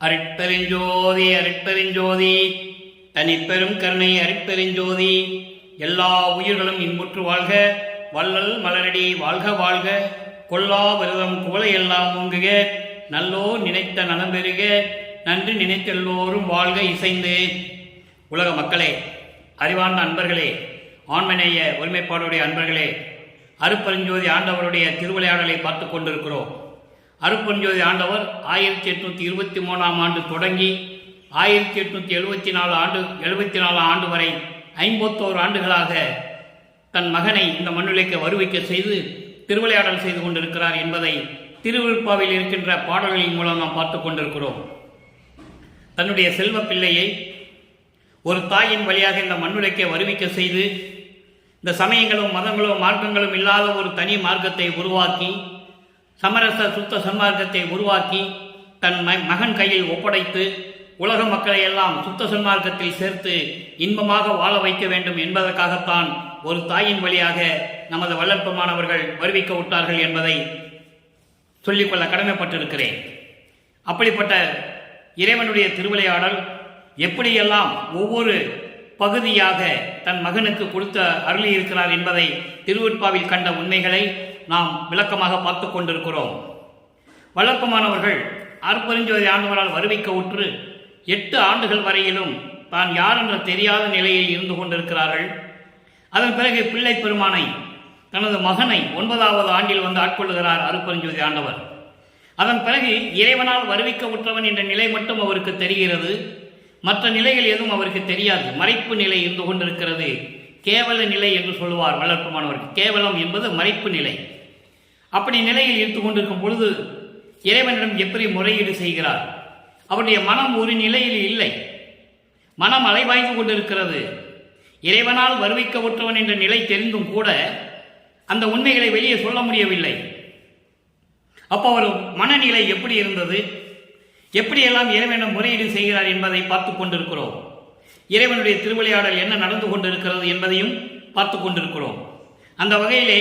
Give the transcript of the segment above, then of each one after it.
அருட்பெருஞ்சோதி அருட்பெருஞ்சோதி தனிப்பெரும் கருணை அருட்பெருஞ்சோதி. எல்லா உயிர்களும் இன்புற்று வாழ்க, வள்ளல் மலரடி வாழ்க வாழ்க, கொல்லா விரதம் குவளையெல்லாம் ஓங்குக, நல்லோ நினைத்த நலம் பெறுக, நன்றி நினைத்தெல்லோரும் வாழ்க இசைந்து. உலக மக்களே, அறிவார்ந்த அன்பர்களே, ஆண்மநேய ஒருமைப்பாடுடைய அன்பர்களே, அருட்பெருஞ்சோதி ஆண்டவருடைய திருவிளையாடலை பார்த்து கொண்டிருக்கிறோம். அருட்பெருஞ்சோதி ஆண்டவர் 1823ஆம் ஆண்டு தொடங்கி 1874 ஆண்டு வரை 51 ஆண்டுகளாக தன் மகனை இந்த மண்ணுலைக்கு வருவிக்க செய்து திருவிளையாடல் செய்து கொண்டிருக்கிறார் என்பதை திருவிருப்பாவில் இருக்கின்ற பாடல்களின் மூலம் நாம் பார்த்து கொண்டிருக்கிறோம். தன்னுடைய செல்வ பிள்ளையை ஒரு தாயின் வழியாக இந்த மண்ணுலைக்கு வருவிக்க செய்து இந்த சமயங்களும் மதங்களும் மார்க்கங்களும் இல்லாத ஒரு தனி மார்க்கத்தை உருவாக்கி, சமரச சுத்த சன்மார்க்கத்தை உருவாக்கி தன் மகன் கையில் ஒப்படைத்து உலக மக்களை எல்லாம் சுத்த சன்மார்க்கத்தில் சேர்த்து இன்பமாக வாழ வைக்க வேண்டும் என்பதற்காகத்தான் ஒரு தாயின் வழியாக நமது வளர்ப்பமானவர்கள் வருவிக்க விட்டார்கள் என்பதை சொல்லிக்கொள்ள கடமைப்பட்டிருக்கிறேன். அப்படிப்பட்ட இறைவனுடைய திருவிளையாடல் எப்படியெல்லாம் ஒவ்வொரு பகுதியாக தன் மகனுக்கு கொடுத்த அருளி இருக்கிறார் என்பதை திருவருட்பாவில் கண்ட உண்மைகளை நாம் விளக்கமாக பார்த்து கொண்டிருக்கிறோம். வளர்ப்பமானவர்கள் அருட்பெருஞ்சோதி ஆண்டவரால் வருவிக்க உற்று 8 ஆண்டுகள் வரையிலும் தான் யார் என்ற தெரியாத நிலையில் இருந்து கொண்டிருக்கிறார்கள். அதன் பிறகு பிள்ளை பெருமானை தனது மகனை 9வது ஆண்டில் வந்து ஆட்கொள்ளுகிறார் அருட்பெருஞ்சோதி ஆண்டவர். அதன் பிறகு இறைவனால் வருவிக்க உற்றவன் என்ற நிலை மட்டும் அவருக்கு தெரிகிறது. மற்ற நிலைகள் எதுவும் அவருக்கு தெரியாது. மறைப்பு நிலை இருந்து கொண்டிருக்கிறது. கேவல நிலை என்று சொல்லுவார் வளர்ப்புமானவர்கள். கேவலம் என்பது மறைப்பு நிலை. அப்படி நிலையில் இருந்து கொண்டிருக்கும் பொழுது இறைவனிடம் எப்படி முறையீடு செய்கிறார்? அவருடைய மனம் ஒரு நிலையில் இல்லை. மனம் அலைவாய்ந்து கொண்டிருக்கிறது. இறைவனால் வருவிக்க உற்றவன் என்ற நிலை தெரிந்தும் கூட அந்த உண்மைகளை வெளியே சொல்ல முடியவில்லை. அப்போ அவர் மனநிலை எப்படி இருந்தது, எப்படியெல்லாம் இறைவனிடம் முறையீடு செய்கிறார் என்பதை பார்த்து கொண்டிருக்கிறோம். இறைவனுடைய திருவிளையாடல் என்ன நடந்து கொண்டிருக்கிறது என்பதையும் பார்த்து கொண்டிருக்கிறோம். அந்த வகையிலே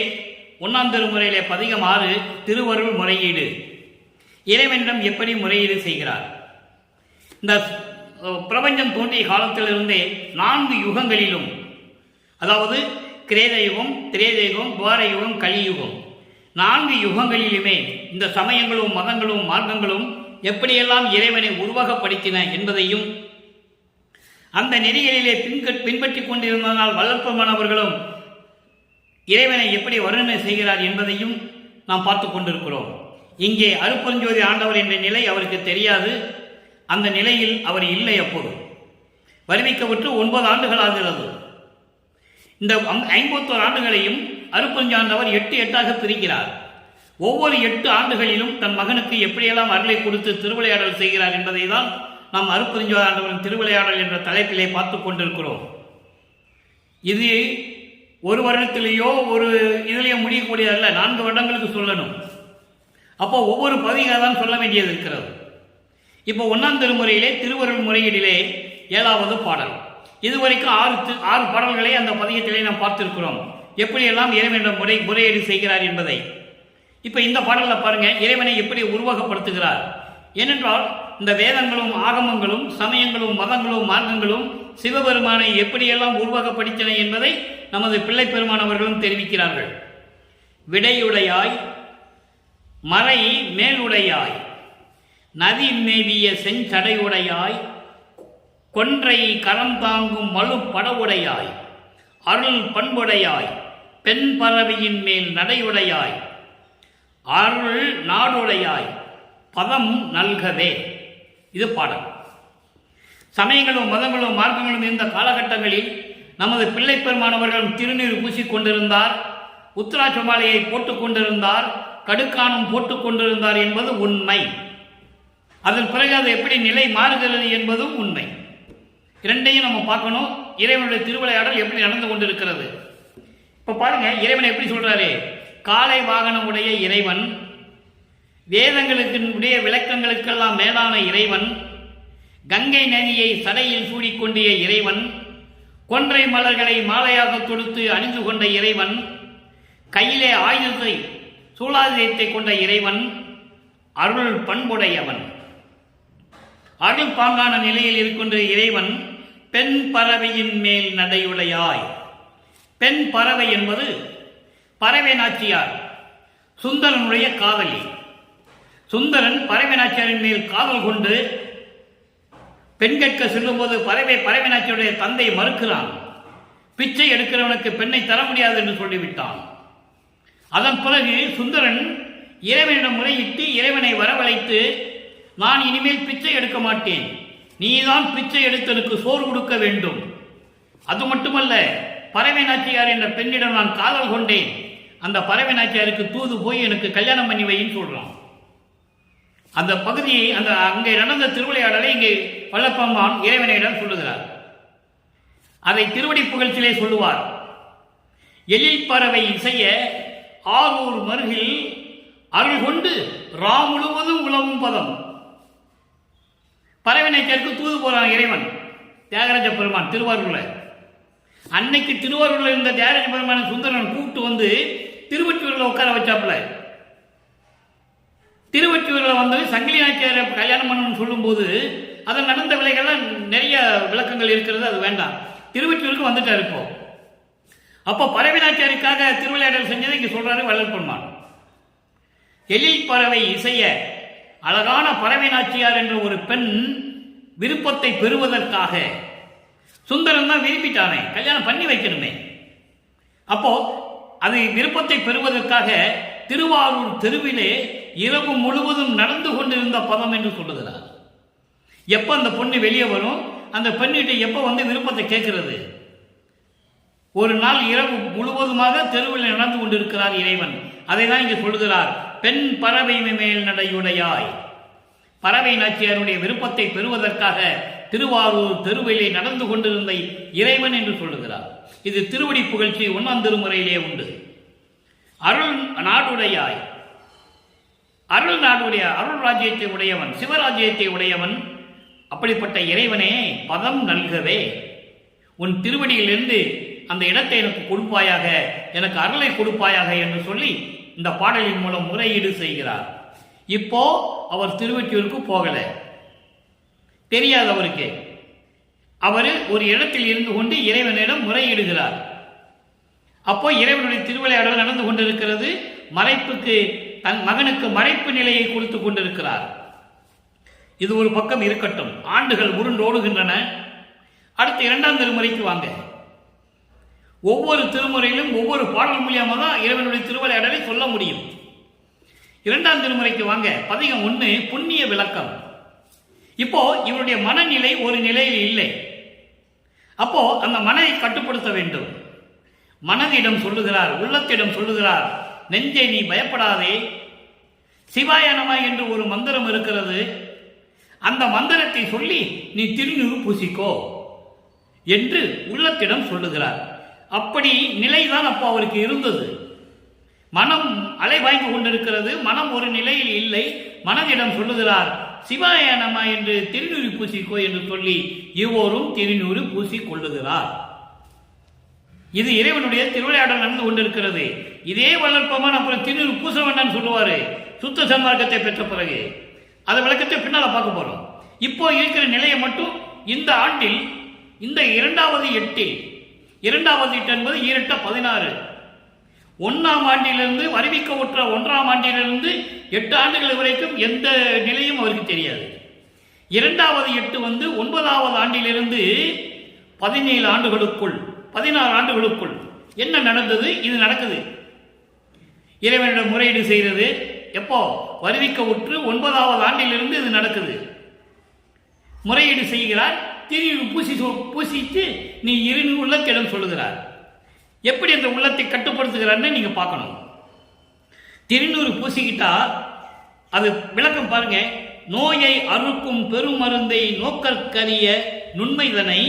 1ஆம் திருமுறையிலே பதிகம் 6 திருவருள் முறையீடு. இறைவனிடம் எப்படி முறையீடு செய்கிறார்? இந்த பிரபஞ்சம் தோன்றிய காலத்திலிருந்தே 4 யுகங்களிலும், அதாவது கிரேத யுகம், திரேத யுகம், துவார யுகம், கலியுகம், 4 யுகங்களிலுமே இந்த சமயங்களும் மதங்களும் மார்க்கங்களும் எப்படியெல்லாம் இறைவனை உருவகப்படுத்தின என்பதையும், அந்த நெறிகளிலே பின்பற்றி கொண்டிருந்ததால் வளர்ப்பமானவர்களும் இறைவனை எப்படி வர்ணனை செய்கிறார் என்பதையும் நாம் பார்த்து கொண்டிருக்கிறோம். இங்கே அருட்பெருஞ்சோதி ஆண்டவர் என்ற நிலை அவருக்கு தெரியாது. அந்த நிலையில் அவர் இல்லை. அப்போது வருவிக்கப்பட்டு 9 ஆண்டுகள் ஆகிறது. இந்த 51 ஆண்டுகளையும் அருட்பெருஞ்சாண்டவர் 8 பிரிக்கிறார். ஒவ்வொரு 8 ஆண்டுகளிலும் தன் மகனுக்கு எப்படியெல்லாம் அருளை கொடுத்து திருவிளையாடல் செய்கிறார் என்பதை தான் நாம் அருட்பெருஞ்சோதி ஆண்டவரின் திருவிளையாடல் என்ற தலைப்பிலே பார்த்து கொண்டிருக்கிறோம். இது ஒரு வருடத்திலேயோ ஒரு இதிலேயோ முடியக்கூடியதல்ல. 4 வருடங்களுக்கு சொல்லணும். அப்போ ஒவ்வொரு பகுதியாக தான் சொல்ல வேண்டியது இருக்கிறது. இப்போ 1ஆம் திருமுறையிலே திருவருள் முறையீடிலே 7வது பாடல். இதுவரைக்கும் 6 பாடல்களை அந்த பதிகத்திலே நாம் பார்த்திருக்கிறோம். எப்படியெல்லாம் இறைவனிடம் முறையீடு செய்கிறார் என்பதை. இப்போ இந்த பாடலில் பாருங்க, இறைவனை எப்படி உருவகப்படுத்துகிறார். ஏனென்றால் இந்த வேதங்களும் ஆகமங்களும் சமயங்களும் மதங்களும் மார்க்கங்களும் சிவபெருமானை எப்படியெல்லாம் உருவகப்படுத்தின என்பதை நமது பிள்ளை பெருமானவர்களும் தெரிவிக்கிறார்கள். விடையுடையாய் மறை மேலுடையாய் நதி மேவிய செஞ்சடையுடையாய் கொன்றை கரம் தாங்கும் மழு படவுடையாய் அருள் பண்புடையாய் பெண் பறவையின் மேல் நடையுடையாய் அருள் நாடுடையாய் பதம் நல்கவே. இது பாடல். சமயங்களும் மதங்களும் மார்க்கங்களும் இருந்த காலகட்டங்களில் நமது பிள்ளை பெருமானவர்களும் திருநீர் பூசிக் கொண்டிருந்தார், உத்திராட்ச மாலையை போட்டுக் கொண்டிருந்தார், கடுக்கானும் போட்டுக் கொண்டிருந்தார் என்பது உண்மை. அதன் பிறகு அது எப்படி நிலை மாறுகிறது என்பதும் உண்மை. இரண்டையும் நம்ம பார்க்கணும். இறைவனுடைய திருவிளையாடல் எப்படி நடந்து கொண்டிருக்கிறது. இப்போ பாருங்க, இறைவனை எப்படி சொல்றாரு? காலை வாகனம் உடைய இறைவன், வேதங்களுடைய விளக்கங்களுக்கெல்லாம் மேலான இறைவன், கங்கை நதியை சடையில் சூடிக்கொண்டிய இறைவன், கொன்றை மலர்களை மாலையாக தொடுத்து அணிந்து கொண்ட இறைவன், கையிலே ஆயுதத்தை சூலாயுதத்தை கொண்ட இறைவன், அருள் பண்புடையவன். அருள் பாங்கான நிலையில் இருக்கின்ற இறைவன் பெண் பறவையின் மேல் நடையுடையாய். பெண் பறவை என்பது பறவை நாச்சியார், சுந்தரனுடைய காதலி. சுந்தரன் பறவை நாச்சியாரின் மேல் காதல் கொண்டு பெண் கேட்க செல்லும்போது பறவை நாச்சியுடைய தந்தை மறுக்கிறான். பிச்சை எடுக்கிறவனுக்கு பெண்ணை தர முடியாது என்று சொல்லிவிட்டான். அதன் பிறகு சுந்தரன் இறைவனிடம் முறையிட்டு இறைவனை வரவழைத்து, நான் இனிமேல் பிச்சை எடுக்க மாட்டேன், நீதான் பிச்சை எடுத்து எனக்கு சோறு கொடுக்க வேண்டும். அது மட்டுமல்ல, பறவை நாச்சியார் என்ற பெண்ணிடம் நான் காதல் கொண்டேன், அந்த பறவை நாச்சியாருக்கு தூது போய் எனக்கு கல்யாணம் பண்ணி வைன்னு சொல்றான். அந்த பகுதியை அங்கே நடந்த திருவிளையாடலை இங்கே வல்லப்பெருமான் இறைவனிடம் சொல்லுகிறார். அதை திருவடி புகழ்ச்சியிலே சொல்லுவார். எழில் பறவை இசைய ஆரூர் மருகில் அருள் கொண்டு ரா முழுவதும் உலவும் பதம். பறவை நாச்சியாருக்கு தூது போறான் இறைவன், தியாகராஜ பெருமான் திருவாரூர்ல. அன்னைக்கு திருவாரூர்ல இருந்த தியாகராஜ பெருமான சுந்தரன் கூப்பிட்டு வந்து திருவொற்றியூர்ல உட்கார வச்சாப்புல. திருவொற்றியூர்ல வந்து சங்கிலி நாச்சியாரை கல்யாணம் பண்ணணும்னு சொல்லும் போது அதில் நடந்த விலைகள்லாம் நிறைய விளக்கங்கள் இருக்கிறது, அது வேண்டாம். திருவொற்றியூருக்கு வந்துட்டார் இப்போ. அப்போ பறவை நாச்சியாருக்காக திருவிளையாடல் செஞ்சதை இங்க சொல்றாரு வள்ளல் பெருமான். எழில் பறவை இசைய அழகான பறவை நாச்சியார் என்ற ஒரு பெண் விருப்பத்தை பெறுவதற்காக, சுந்தரன் தான் விரும்பிட்டானே, கல்யாணம் பண்ணி வைக்கணுமே. அப்போ அது விருப்பத்தை பெறுவதற்காக திருவாரூர் தெருவிலே இரவு முழுவதும் நடந்து கொண்டிருந்த பதம் என்று சொல்லுகிறார். எப்ப அந்த பொண்ணு வெளியே வரும், அந்த பெண்ணிட்ட எப்ப வந்து விருப்பத்தை கேட்கிறது? ஒரு நாள் இரவு முழுவதுமாக தெருவில் நடந்து கொண்டிருக்கிறார் இறைவன். அதை தான் இங்கே சொல்லுகிறார், பெண் பறவை மேல் நடையுடையாய். பறவை நாச்சியாருடைய விருப்பத்தை பெறுவதற்காக திருவாரூர் தெருவிலே நடந்து கொண்டிருந்த இறைவன் என்று சொல்லுகிறார். இது திருவடி புகழ்ச்சி 1ஆம் திருமுறையிலே உண்டு. அருள் நாடுடையாய், அருள் நாடுடைய அருள் ராஜ்யத்தை உடையவன், சிவராஜ்யத்தை உடையவன். அப்படிப்பட்ட இறைவனே பதம் நல்கவே, உன் திருவடியிலிருந்து அந்த இடத்தை எனக்கு கொடுப்பாயாக, எனக்கு அருளை கொடுப்பாயாக என்று சொல்லி இந்த பாடலின் மூலம் முறையீடு செய்கிறார். இப்போ அவர் திருவொற்றியூருக்கு போகல, தெரியாது அவருக்கு. அவர் ஒரு இடத்தில் இருந்து கொண்டு இறைவனிடம் முறையிடுகிறார். அப்போ இறைவனுடைய திருவிளையாடல் நடந்து கொண்டிருக்கிறது. மறைப்புக்கு தன் மகனுக்கு மறைப்பு நிலையை கொடுத்து கொண்டிருக்கிறார். இது ஒரு பக்கம் இருக்கட்டும். ஆண்டுகள் உருண்டோடுகின்றன. அடுத்து 2ஆம் திருமுறைக்கு வாங்க. ஒவ்வொரு திருமுறையிலும் ஒவ்வொரு பாடல் மூலியமாக தான் இறைவனுடைய திருவிளையாடலை சொல்ல முடியும். 2ஆம் திருமுறைக்கு வாங்க. பதிகம் 1 புண்ணிய விளக்கம். இப்போ இவருடைய மனநிலை ஒரு நிலையில் இல்லை. அப்போ அந்த மனதை கட்டுப்படுத்த வேண்டும். மனதிடம் சொல்லுகிறார், உள்ளத்திடம் சொல்லுகிறார், நெஞ்சை நீ பயப்படாதே, சிவாய நம என்று ஒரு மந்திரம் இருக்கிறது, அந்த மந்திரத்தை சொல்லி நீ திருநீறு பூசிக்கோ என்று உள்ளத்திடம் சொல்லுகிறார். அப்படி நிலைதான் அப்போ அவருக்கு இருந்தது. மனம் அலைவாய்ந்து கொண்டிருக்கிறது, மனம் ஒரு நிலையில் இல்லை. மனதிடம் சொல்லுகிறார், சிவாய நம என்று திருநூறு பூசிக்கோ என்று சொல்லி இவ்வோரும் திருநூறு பூசி கொள்ளுகிறார். இது இறைவனுடைய திருவிளையாடல் நடந்து கொண்டிருக்கிறது. இதே வளர்ப்பமான அப்புறம் திருநூறு பூச வேண்டாம்னு சொல்லுவாரு சுத்த சன்மார்க்கத்தை பெற்ற பிறகு. அதை விளக்கத்தை பின்னால பார்க்க போறோம். இப்போ இருக்கிற நிலையை மட்டும் இந்த ஆண்டில், இந்த 2வது எட்டில், 2வது எட்டு என்பது 16, 1ஆம் ஆண்டிலிருந்து அறிவிக்க உற்ற 1ஆம் ஆண்டிலிருந்து 8 ஆண்டுகள் வரைக்கும் எந்த நிலையும் அவருக்கு தெரியாது. 2வது எட்டு வந்து 9வது ஆண்டிலிருந்து 17 ஆண்டுகளுக்குள், 16 ஆண்டுகளுக்குள் என்ன நடந்தது? இது நடக்குது. இறைவனிடம் முறையீடு செய்தது எப்போ? வருவிக்க உற்று 9வது ஆண்டிலிருந்து இது நடக்குது. முறையீடு செய்கிறார். திருநீறு பூசித்து நீ இரு உள்ளத்திடம் சொல்லுகிறார். எப்படி அந்த உள்ளத்தை கட்டுப்படுத்துகிறார்னு நீங்க பார்க்கணும். திருநூறு பூசிக்கிட்டா அது விளக்கம் பாருங்க. நோயை அறுக்கும் பெருமருந்தை நோக்கற்கரிய நுண்மைதனை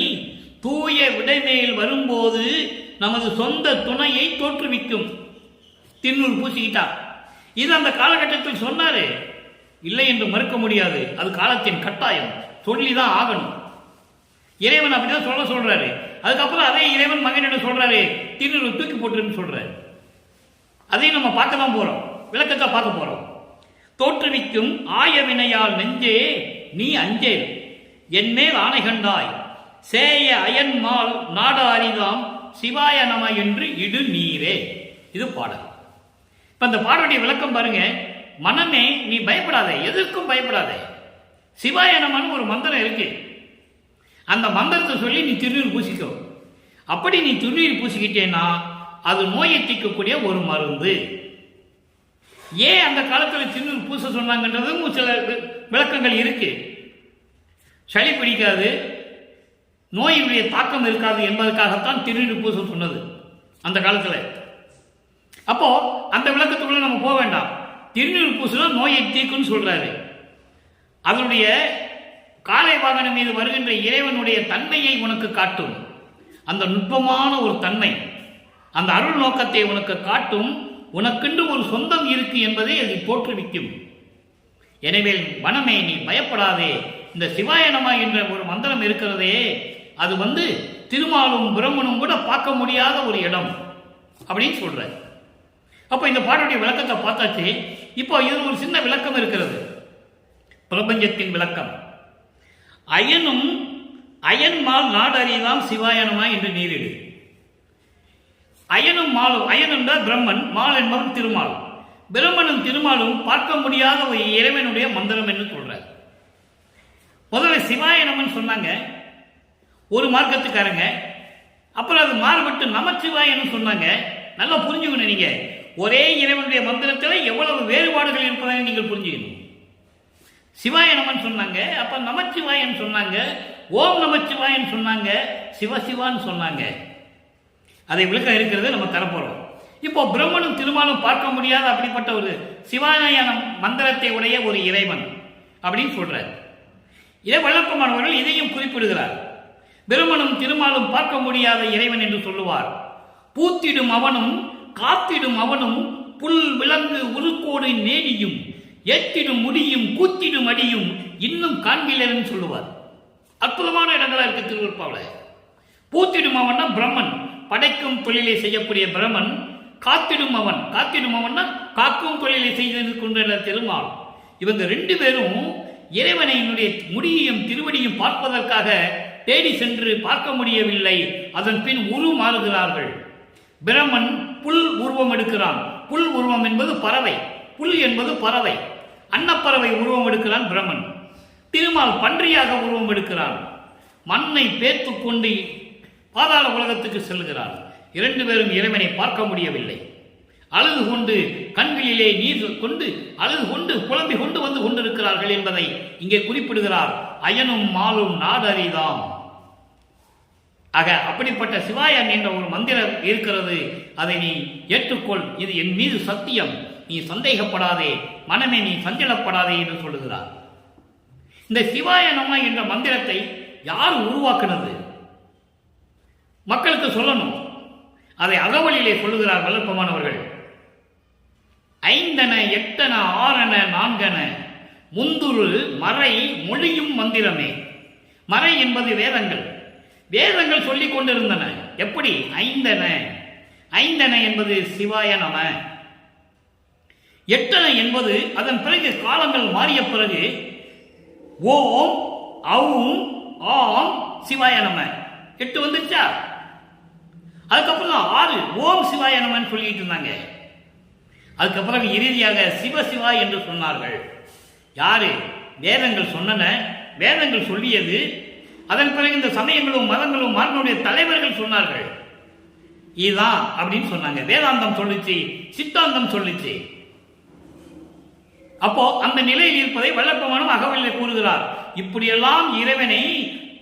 தூய விடைமேல் வரும்போது நமது சொந்த துணையை தோற்றுவிக்கும். திருநூறு பூசிக்கிட்டா இது அந்த காலகட்டத்தில் சொன்னாரு, இல்லை என்று மறுக்க முடியாது. அது காலத்தின் கட்டாயம், சொல்லிதான் ஆகணும். இறைவன் அப்படிதான் சொல்றாரு. அதுக்கப்புறம் அதே இறைவன் மகனிடம் சொல்றாரு, திருநூறு தூக்கி போட்டுன்னு சொல்றாரு. அதையும் நம்ம பார்க்க தான் போறோம், விளக்கத்தை பார்க்க போறோம். தோற்றுவிக்கும் ஆய வினையால் நெஞ்சே நீ அஞ்சேல். என்மேல் ஆணை கண்டாய் சேய அயன்மால் நாட அரிதாம் சிவாய நம என்று இடு நீரே. இது பாடல். இப்ப இந்த பாடலுடைய விளக்கம் பாருங்க. மனமே நீ பயப்படாதே, எதற்கும் பயப்படாதே. சிவாய நமன்னு ஒரு மந்திரம் இருக்கு. அந்த மந்திரத்தை சொல்லி நீ திருநீர் பூசிக்கோ. அப்படி நீ திருநீர் பூசிக்கிட்டேன்னா அது நோயை தீர்க்கக்கூடிய ஒரு மருந்து. ஏன் அந்த காலத்தில் திருநீர் பூச சொன்னாங்கன்றதும் சில விளக்கங்கள் இருக்கு. சளி பிடிக்காது, நோயினுடைய தாக்கம் இருக்காது என்பதற்காகத்தான் திருநீர் பூச சொன்னது அந்த காலத்தில். அப்போ அந்த விளக்கத்துக்குள்ள நம்ம போக வேண்டாம். திருநீர் பூசினா நோயை தீர்க்கும்னு சொல்றாரு. அதனுடைய காலை வாகனம் மீது வருகின்ற இறைவனுடைய தன்மையை உனக்கு காட்டும். அந்த நுட்பமான ஒரு தன்மை, அந்த அருள் நோக்கத்தை உனக்கு காட்டும். உனக்கென்று ஒரு சொந்தம் இருக்கு என்பதை அதை தோற்றுவிக்கும். எனவே மனமே நீ பயப்படாதே. இந்த சிவாயனமா என்ற ஒரு மந்திரம் இருக்கிறதே, அது திருமாலும் பிரம்மனும் கூட பார்க்க முடியாத ஒரு இடம் அப்படின்னு சொல்ற. அப்ப இந்த பாட்டுடைய விளக்கத்தை பார்த்தாச்சு. இப்போ இது ஒரு சின்ன விளக்கம் இருக்கிறது, பிரபஞ்சத்தின் விளக்கம். அயன்மால் நாடறியலாம் சிவாயனமா என்று நீரிடு. அயனும் மாலும், அயன் என்றால் பிரம்மன், மால் என்பவன் திருமால். பிரம்மனும் திருமாலும் பார்க்க முடியாத ஒரு இறைவனுடைய மந்திரம் என்று சொல்றார். முதல்ல சிவாயனம்னு சொன்னாங்க ஒரு மார்க்கத்துக்காரங்க. அப்புறம் அது மாறுபட்டு நமச்சிவாயன்னு சொன்னாங்க. நல்லா புரிஞ்சுக்கணும். நீங்க ஒரே இறைவனுடைய மந்திரத்தில் எவ்வளவு வேறுபாடுகள் இருப்பதை நீங்கள் புரிஞ்சுக்கணும். சிவாயனமன் சொன்னாங்க, அப்ப நமச்சிவாயன் சொன்னாங்க, ஓம் நமச்சிவாயன் சொன்னாங்க, சிவசிவான்னு சொன்னாங்க. அதை விளக்க இருக்கிறது நம்ம தரப்போறோம். இப்போ பிரம்மனும் திருமாலும் பார்க்க முடியாத அப்படிப்பட்ட ஒரு சிவாயன மந்திரத்தை உடைய ஒரு இறைவன் அப்படின்னு சொல்றார். இதை வல்லப்பமானவர்கள் இதையும் குறிப்பிடுகிறார். பிரம்மனும் திருமாலும் பார்க்க முடியாத இறைவன் என்று சொல்லுவார். பூத்திடும் அவனும் காத்திடும் அவனும் புல் விலங்கு உருக்கோடு நேடியும் ஏத்திடும் முடியும் கூத்திடும் அடியும் இன்னும் காண்கிலன்னு சொல்லுவார். அற்புதமான இடங்களா இருக்கு திருவருட்பாவில். பூத்திடும் அவன்னா பிரம்மன், படைக்கும் தொழிலை செய்யக்கூடிய பிரம்மன். காத்திடும் அவன்னா காக்கும் தொழிலை செய்து கொண்ட திருமால். இவங்க ரெண்டு பேரும் இறைவனையினுடைய முடியையும் திருவடியும் பார்ப்பதற்காக தேடி சென்று பார்க்க முடியவில்லை. அதன் பின் மாறுகிறார்கள். பிரம்மன் புல் உருவம் எடுக்கிறான். புல் உருவம் என்பது பறவை, புல் என்பது பறவை. அன்னப்பறவை உருவம் எடுக்கிறான் பிரம்மன். திருமால் பன்றியாக உருவம் எடுக்கிறான். மண்ணை பேத்து கொண்டு பாதாள உலகத்துக்கு செல்கிறான். இரண்டு பேரும் இறைவனை பார்க்க முடியவில்லை. அழுது கொண்டு கண்களிலே நீர் கொண்டு அழுது கொண்டு புலம்பிக் கொண்டு வந்து கொண்டிருக்கிறார்கள் என்பதை இங்கே குறிப்பிடுகிறார். அயனும் மாலும் நாடறிதாம். ஆக அப்படிப்பட்ட சிவாயன் என்ற ஒரு மந்திரம் இருக்கிறது. அதை நீ ஏற்றுக்கொள். இது என் மீது சத்தியம். நீ சந்தேகப்படாதே, மனமே நீ சஞ்சலப்படாதே என்று சொல்லுகிறார். இந்த சிவாய நம என்ற மந்திரத்தை யார் உருவாக்குனது? மக்களுக்கு சொல்லணும். அதை அகவலிலே சொல்லுகிறார் வல்லற்பமானவர்கள். 5 8 6 4 முந்துரு மறை மொழியும் மந்திரமே. மறை என்பது வேதங்கள். வேதங்கள் சொல்லிக் கொண்டிருந்தன. எப்படி? 5 என்பது சிவாய நம. 8 என்பது அதன் பிறகு காலங்கள் மாறிய பிறகு ஓம் அவும் ஆம் சிவாய நம 8 வந்துச்சா? அதுக்கப்புறம் 6 ஓம் சிவாய நமன்னு சொல்லிட்டு இருந்தாங்க. அதுக்கப்புறம் இறுதியாக சிவசிவா என்று சொன்னார்கள். யாரு? வேதங்கள் சொன்னன, வேதங்கள் சொல்லியது. அதன் பிறகு இந்த சமயங்களும் மதங்களும் மரங்களுடைய தலைவர்கள் சொன்னார்கள். இதுதான் அப்படின்னு சொன்னாங்க. வேதாந்தம் சொல்லிச்சு, சித்தாந்தம் சொல்லிச்சு. அப்போ அந்த நிலையில் இருப்பதை வல்லப்பமானும் அகவலில் கூறுகிறார். இப்படியெல்லாம் இறைவனை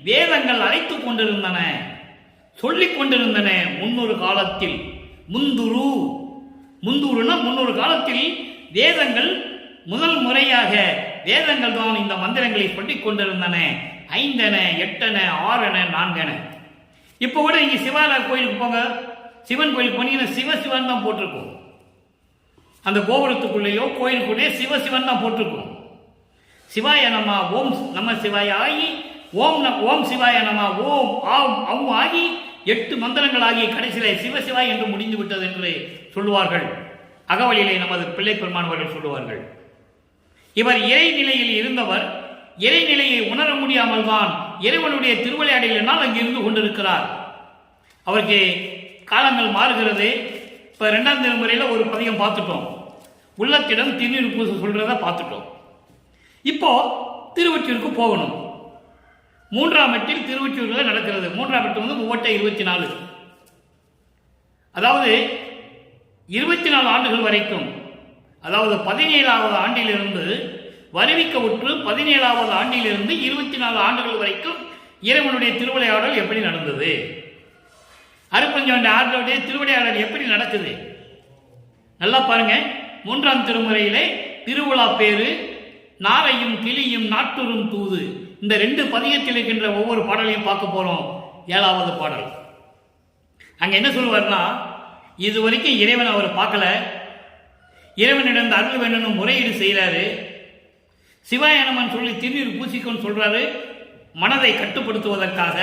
வேதங்கள் அழைத்துக் கொண்டிருந்தன, சொல்லிக் கொண்டிருந்தன. முன்னொரு காலத்தில் முந்துருன்னா முன்னொரு காலத்தில் வேதங்கள் முதல் முறையாக வேதங்கள் தான் இந்த மந்திரங்களை சொல்லிக் கொண்டிருந்தன. 5 8 6 4. இப்போ கூட இங்க சிவாலய கோயிலுக்கு போங்க, சிவன் கோயிலுக்கு போனீங்கன்னா சிவசிவன் தான் போட்டிருக்கும். அந்த கோபுரத்துக்குள்ளேயோ கோயிலுக்குள்ளேயோ சிவசிவன் தான் போட்டிருக்கும். சிவாய நம ஓம் நம சிவாய ஆகி ஓம் சிவாய நம ஓம் ஆம் ஆகி 8 மந்திரங்கள் ஆகிய கடைசியிலே சிவசிவா என்று முடிந்து விட்டது என்று சொல்லுவார்கள். அகவலிலே நமது பிள்ளை பெருமானவர்கள் சொல்லுவார்கள். இவர் இறை நிலையில் இருந்தவர். இறைநிலையை உணர முடியாமல் தான் இறைவனுடைய திருவிளையாடலினால் அங்கு இருந்து கொண்டிருக்கிறார். அவருக்கு காலங்கள் மாறுகிறது. இப்போ 2ஆம் திருமுறையில் ஒரு பதிகம் பார்த்துட்டோம். உள்ளத்திடம் திருநீர் பூச சொல்றத பார்த்துட்டோம். இப்போ திருவொற்றியூருக்கு போகணும். 3ஆம் எட்டில் திருவொற்றியூரில் நடக்கிறது. 3ஆம் எட்டு வந்து 24. அதாவது 24 ஆண்டுகள் வரைக்கும், அதாவது 17வது ஆண்டிலிருந்து வருவிக்க உற்று 17வது ஆண்டிலிருந்து 24 ஆண்டுகள் வரைக்கும் இறைவனுடைய திருவிளையாடல் எப்படி நடந்தது, அருட்பெருஞ்சோதி ஆண்டவருடைய திருவிளையாடல் எப்படி நடக்குது நல்லா பாருங்க. 3ஆம் திருமுறையிலே திருவிழா பேரு, நாரையும் கிளியும் நாட்டுறும் தூது, இந்த 2 பதிகத்தில் இருக்கின்ற ஒவ்வொரு பாடலையும் பார்க்க போறோம். 7வது பாடல் அங்க என்ன சொல்லுவார்னா, இது வரைக்கும் இறைவன் அவர் பார்க்கல, இறைவனிடம் அருள் வேணும்னு முறையீடு செய்யறாரு. சிவாயனமன் சொல்லி திருநீர் பூசிக்கொண்டு சொல்றாரு மனதை கட்டுப்படுத்துவதற்காக.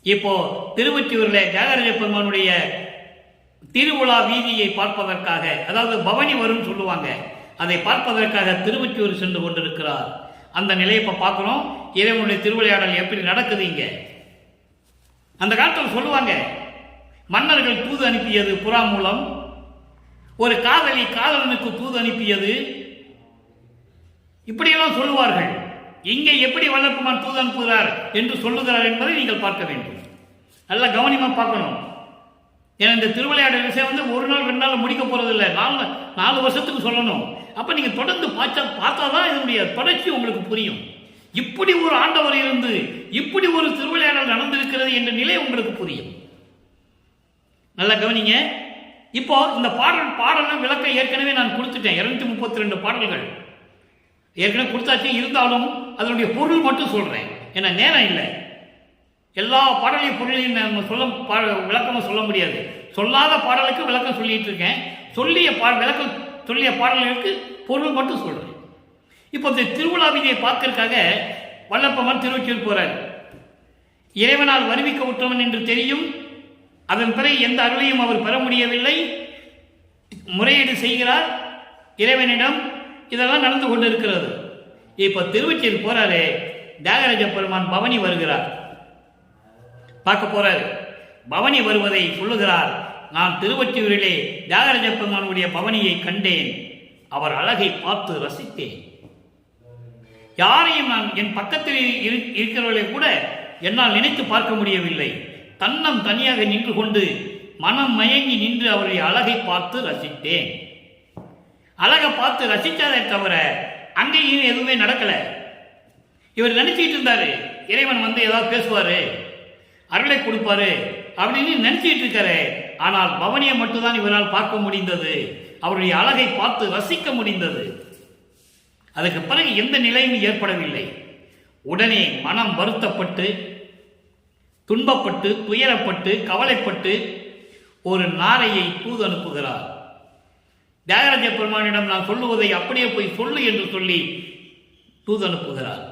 இப்போ திருவொற்றியூரில் தியாகராஜ பெருமானுடைய திருவிழா வீதியை பார்ப்பதற்காக, அதாவது பவனி வரும் சொல்லுவாங்க, அதை பார்ப்பதற்காக திருவொற்றியூர் சென்று கொண்டிருக்கிறார். அந்த நிலையை இப்ப பார்க்கிறோம். இறைவனுடைய திருவிளையாடல் எப்படி நடக்குது இங்க. அந்த காலத்தில் சொல்லுவாங்க, மன்னர்கள் தூது அனுப்பியது புறா மூலம், ஒரு காதலி காதலனுக்கு தூது அனுப்பியது, இப்படியெல்லாம் சொல்லுவார்கள். இங்கே எப்படி வல்லபெருமான் தூது அனுப்புகிறார் என்று சொல்லுகிறார் என்பதை நீங்கள் பார்க்க வேண்டும். நல்லா கவனமா பார்க்கணும். ஏன்னா இந்த திருவிளையாடல் விஷயம் வந்து 1 நாள் 2 நாள் முடிக்க போறது இல்லை, 4 வருஷத்துக்கு சொல்லணும். அப்ப நீங்க தொடர்ந்து பார்த்தாதான் இதனுடைய தொடர்ச்சி உங்களுக்கு புரியும். இப்படி ஒரு ஆண்டவர் இருந்து இப்படி ஒரு திருவிளையாடல் நடந்திருக்கிறது என்ற நிலை உங்களுக்கு புரியும். நல்லா கவனிங்க. இப்போ இந்த பாடல் விளக்கம் ஏற்கனவே நான் கொடுத்துட்டேன். 232 பாடல்கள் ஏற்கனவே கொடுத்தாச்சு. இருந்தாலும் அதனுடைய பொருள் மட்டும் சொல்றேன், ஏன்னா நேரம் இல்லை. எல்லா பாடலையும் பொருளையும் விளக்கமும் சொல்ல முடியாது. சொல்லாத பாடலுக்கு விளக்கம் சொல்லிட்டு இருக்கேன். விளக்கம் சொல்லிய பாடல்களுக்கு பொருள் மட்டும் சொல்றேன். இப்போ இந்த திருவிழா விதியை பார்க்கறதுக்காக வல்லபெருமான் திருவொற்றியூர் போறார். இறைவனால் வருவிக்க உற்றவன் என்று தெரியும். அதன் பிறகு எந்த அருளையும் அவர் பெற முடியவில்லை. முறையீடு செய்கிறார் இறைவனிடம். இதெல்லாம் நடந்து கொண்டிருக்கிறது. இப்ப திருவொற்றியூர் போறாரு. தியாகராஜ பெருமான் பவனி வருகிறார், பார்க்க போறாரு. பவனி வருவதை சொல்லுகிறார். நான் திருவொற்றியூரிலே தியாகராஜ பெருமானுடைய பவனியை கண்டேன். அவர் அழகை பார்த்து ரசித்தேன். யாரையும் நான் என் பக்கத்தில் இருக்கிறவர்களை கூட என்னால் நினைத்து பார்க்க முடியவில்லை. தன்னம் தனியாக நின்று கொண்டு மனம் மயங்கி நின்று அவருடைய அழகை பார்த்து ரசித்தேன். அழகை பார்த்து ரசித்ததை தவிர அங்கேயும் எதுவுமே நடக்கல. இவர் நினைச்சிட்டு இருந்தாரு இறைவன் வந்து ஏதாவது பேசுவாரு, அருளை கொடுப்பாரு அப்படின்னு நினைச்சிட்டு இருக்காரு. ஆனால் பவனியை மட்டும்தான் இவரால் பார்க்க முடிந்தது, அவருடைய அழகை பார்த்து ரசிக்க முடிந்தது. அதுக்கு பிறகு எந்த நிலையும் ஏற்படவில்லை. உடனே மனம் வருத்தப்பட்டு, துன்பப்பட்டு, துயரப்பட்டு, கவலைப்பட்டு ஒரு நாரையை தூது அனுப்புகிறார். தியாகராஜ பெருமானிடம் நான் சொல்லுவதை அப்படியே போய் சொல்லு என்று சொல்லி தூது அனுப்புகிறார்.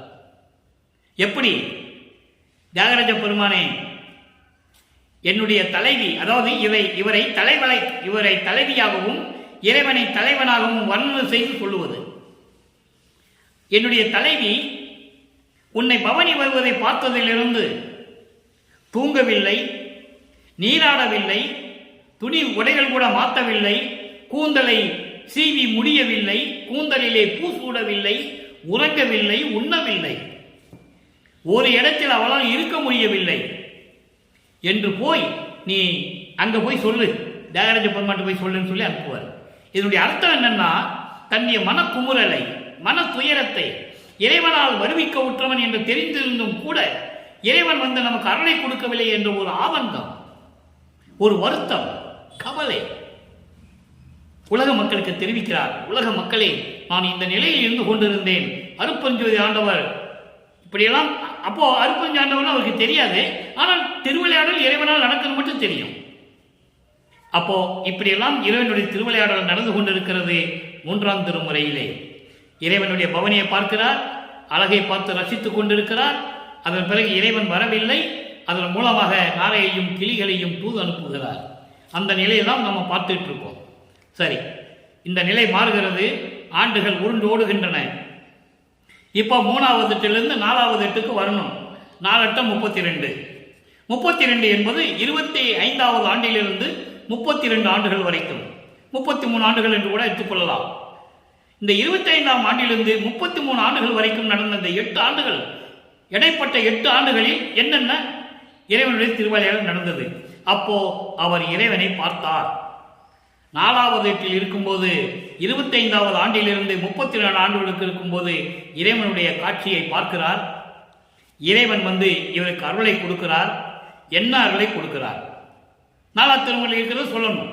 எப்படி? தியாகராஜ பெருமானே, என்னுடைய தலைவி, அதாவது இவரை தலைவியாகவும் இறைவனை தலைவனாகவும் வர்ணனை செய்து சொல்லுவது. என்னுடைய தலைவி உன்னை பவனி வருவதை பார்த்ததிலிருந்து தூங்கவில்லை, நீராடவில்லை, துணி உடைகள் கூட மாற்றவில்லை, கூந்தலை சீவி முடியவில்லை, கூந்தலிலே பூசூடவில்லை, உறங்கவில்லை, உண்ணவில்லை, ஒரு இடத்தில் அவளால் இருக்க முடியவில்லை என்று போய் நீ அங்க போய் சொல்லு, தியாகராஜ பெருமான் போய் சொல்லுன்னு சொல்லி அனுப்புவார். இதனுடைய அர்த்தம் என்னன்னா, தன்னுடைய மனக்குமுறலை, மன துயரத்தை இறைவனால் வருவிக்க உற்றவன் என்று தெரிந்திருந்தும் கூட இறைவன் வந்து நமக்கு அருளை கொடுக்கவில்லை என்ற ஒரு ஆபந்தம், ஒரு வருத்தம், கவலை உலக மக்களுக்கு தெரிவிக்கிறார். உலக மக்களே, நான் இந்த நிலையில் இருந்து கொண்டிருந்தேன். அருட்பெருஞ்சோதி ஆண்டவர் இப்படியெல்லாம், அப்போ அருட்பெருஞ்சோதி ஆண்டவர் அவருக்கு தெரியாது, ஆனால் திருவிளையாடல் இறைவனால் நடக்கிறது மட்டும் தெரியும். அப்போ இப்படியெல்லாம் இறைவனுடைய திருவிளையாடல் நடந்து கொண்டிருக்கிறது. 3ஆம் திருமுறையிலே இறைவனுடைய பவனியை பார்க்கிறார், அழகை பார்த்து ரசித்துக் கொண்டிருக்கிறார். அதன் பிறகு இறைவன் வரவில்லை, அதன் மூலமாக நாரையையும் கிளிகளையும் தூது அனுப்புகிறார். அந்த நிலையெல்லாம் நம்ம பார்த்துட்டு இருக்கோம். சரி, இந்த நிலை மாறுகிறது. ஆண்டுகள் உருண்டு ஓடுகின்றன. இப்போ 3வது எட்டிலிருந்து 4வது எட்டுக்கு வரணும். 4 எட்டும் 32. 32 என்பது 25வது ஆண்டிலிருந்து 32 ஆண்டுகள் வரைக்கும், 33 ஆண்டுகள் என்று கூட எடுத்துக்கொள்ளலாம். இந்த 25ஆம் ஆண்டிலிருந்து 33 ஆண்டுகள் வரைக்கும் நடந்த இந்த 8 ஆண்டுகள், இடைப்பட்ட 8 ஆண்டுகளில் என்னென்ன இறைவனுடைய திருவிளையாடல் நடந்தது? அப்போ அவர் இறைவனை பார்த்தார். 4வது எட்டில் இருக்கும்போது 25வது ஆண்டிலிருந்து 34 ஆண்டுகளுக்கு இருக்கும்போது இறைவனுடைய காட்சியை பார்க்கிறார். இறைவன் இவருக்கு அருளை கொடுக்கிறார். என்ன அருளை கொடுக்கிறார்? 4வது திருமுறையில் இருக்கிறது சொல்லணும்.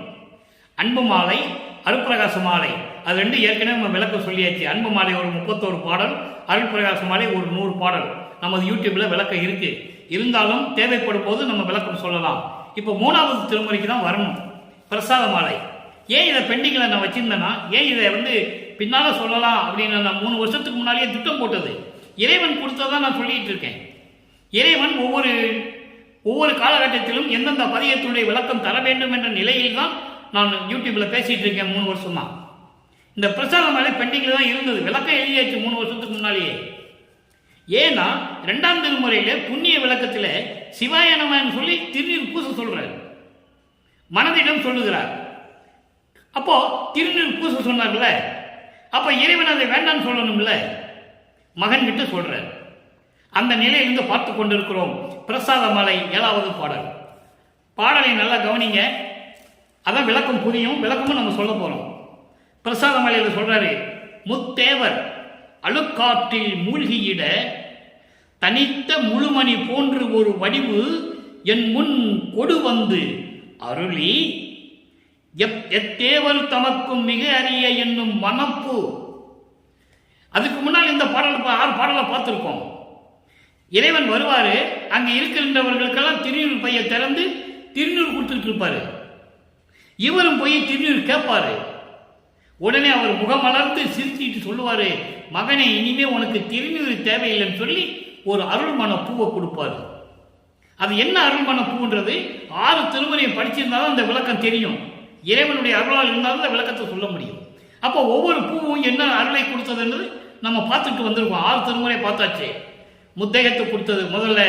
அன்பு மாலை, அருட்பிரகாச மாலை, அது ரெண்டு ஏற்கனவே நம்ம விளக்கம் சொல்லியாச்சு. அன்பு மாலை ஒரு 31 பாடல், அருட்பிரகாச மாலை ஒரு 100 பாடல் நமது யூடியூப்ல விளக்கம் இருக்கு. இருந்தாலும் தேவைப்படும் போது நம்ம விளக்கம் சொல்லலாம். இப்போ 3வது திருமுறைக்கு தான் வரணும். பிரசாத மாலை. ஏன் இதை பெண்டிங்கில் நான் வச்சிருந்தேன்னா, ஏன் இதை பின்னால சொல்லலாம் அப்படின்னு நான் 3 வருஷத்துக்கு முன்னாலேயே திட்டம் போட்டது. இறைவன் கொடுத்ததான் நான் சொல்லிட்டு இருக்கேன். இறைவன் ஒவ்வொரு காலகட்டத்திலும் எந்தெந்த பதியத்துடைய விளக்கம் தர வேண்டும் என்ற நிலையில் தான் நான் யூடியூப்ல பேசிட்டு இருக்கேன் 3 வருஷமா. இந்த பிரசாத மாலை பெண்டிங்கில் தான் இருந்தது. விளக்கம் எழுதியாச்சு 3 வருஷத்துக்கு முன்னாலேயே. ஏன்னா 2ஆம் திருமுறையில புண்ணிய விளக்கத்தில் சிவாய நமன்னு சொல்லி திருநீர் பூச சொல்றார், மனதிடம் சொல்லுகிறார். அப்போ திருநீர் பூச சொன்னார்ல, அப்ப இறைவன் அதை வேண்டான்னு சொல்லணும்ல, மகன் கிட்ட சொல்றார். அந்த நிலையிலிருந்து பார்த்து கொண்டிருக்கிறோம். பிரசாத மாலை 7வது பாடல். பாடலை நல்லா கவனிங்க, அதான் விளக்கம் புரியும். விளக்கமும் நம்ம சொல்ல போறோம். பிரசாத மாலையில் சொல்றாரு, முத்தேவர் அழுக்காற்றில் மூழ்கியிட தனித்த முழுமணி போன்று ஒரு வடிவு என் முன் கொடு வந்து அருளி எத்தேவர் தமக்கும் மிக அரிய என்னும் மனப்பு. அதுக்கு முன்னால் இந்த பாடல் 6 பாடலை பார்த்திருக்கோம். இறைவன் வருவாரு, அங்க இருக்கின்றவர்களுக்கெல்லாம் திருநீர் பைய திறந்து திருநீர் கொடுத்துட்டு இருப்பாரு. இவரும் போய் திருநீர் கேட்பாரு. உடனே அவர் முகமலர்ந்து சிரிச்சிட்டு சொல்லுவாரு, மகனே இனிமே உனக்கு திருநீர் தேவையில்லைன்னு சொல்லி ஒரு அருள்மான பூவை கொடுப்பாரு. அது என்ன அருள்மான பூன்றது 6 திருமுறையை படிச்சிருந்தாலும் அந்த விளக்கம் தெரியும். இறைவனுடைய அருளால் இருந்தாலும் அந்த விளக்கத்தை சொல்ல முடியும். அப்போ ஒவ்வொரு பூவும் என்ன அருளை கொடுத்ததுன்றது நம்ம பார்த்துட்டு வந்திருக்கோம். 6 திருமுறை பார்த்தாச்சு. முத்தேகத்தை கொடுத்தது முதல்ல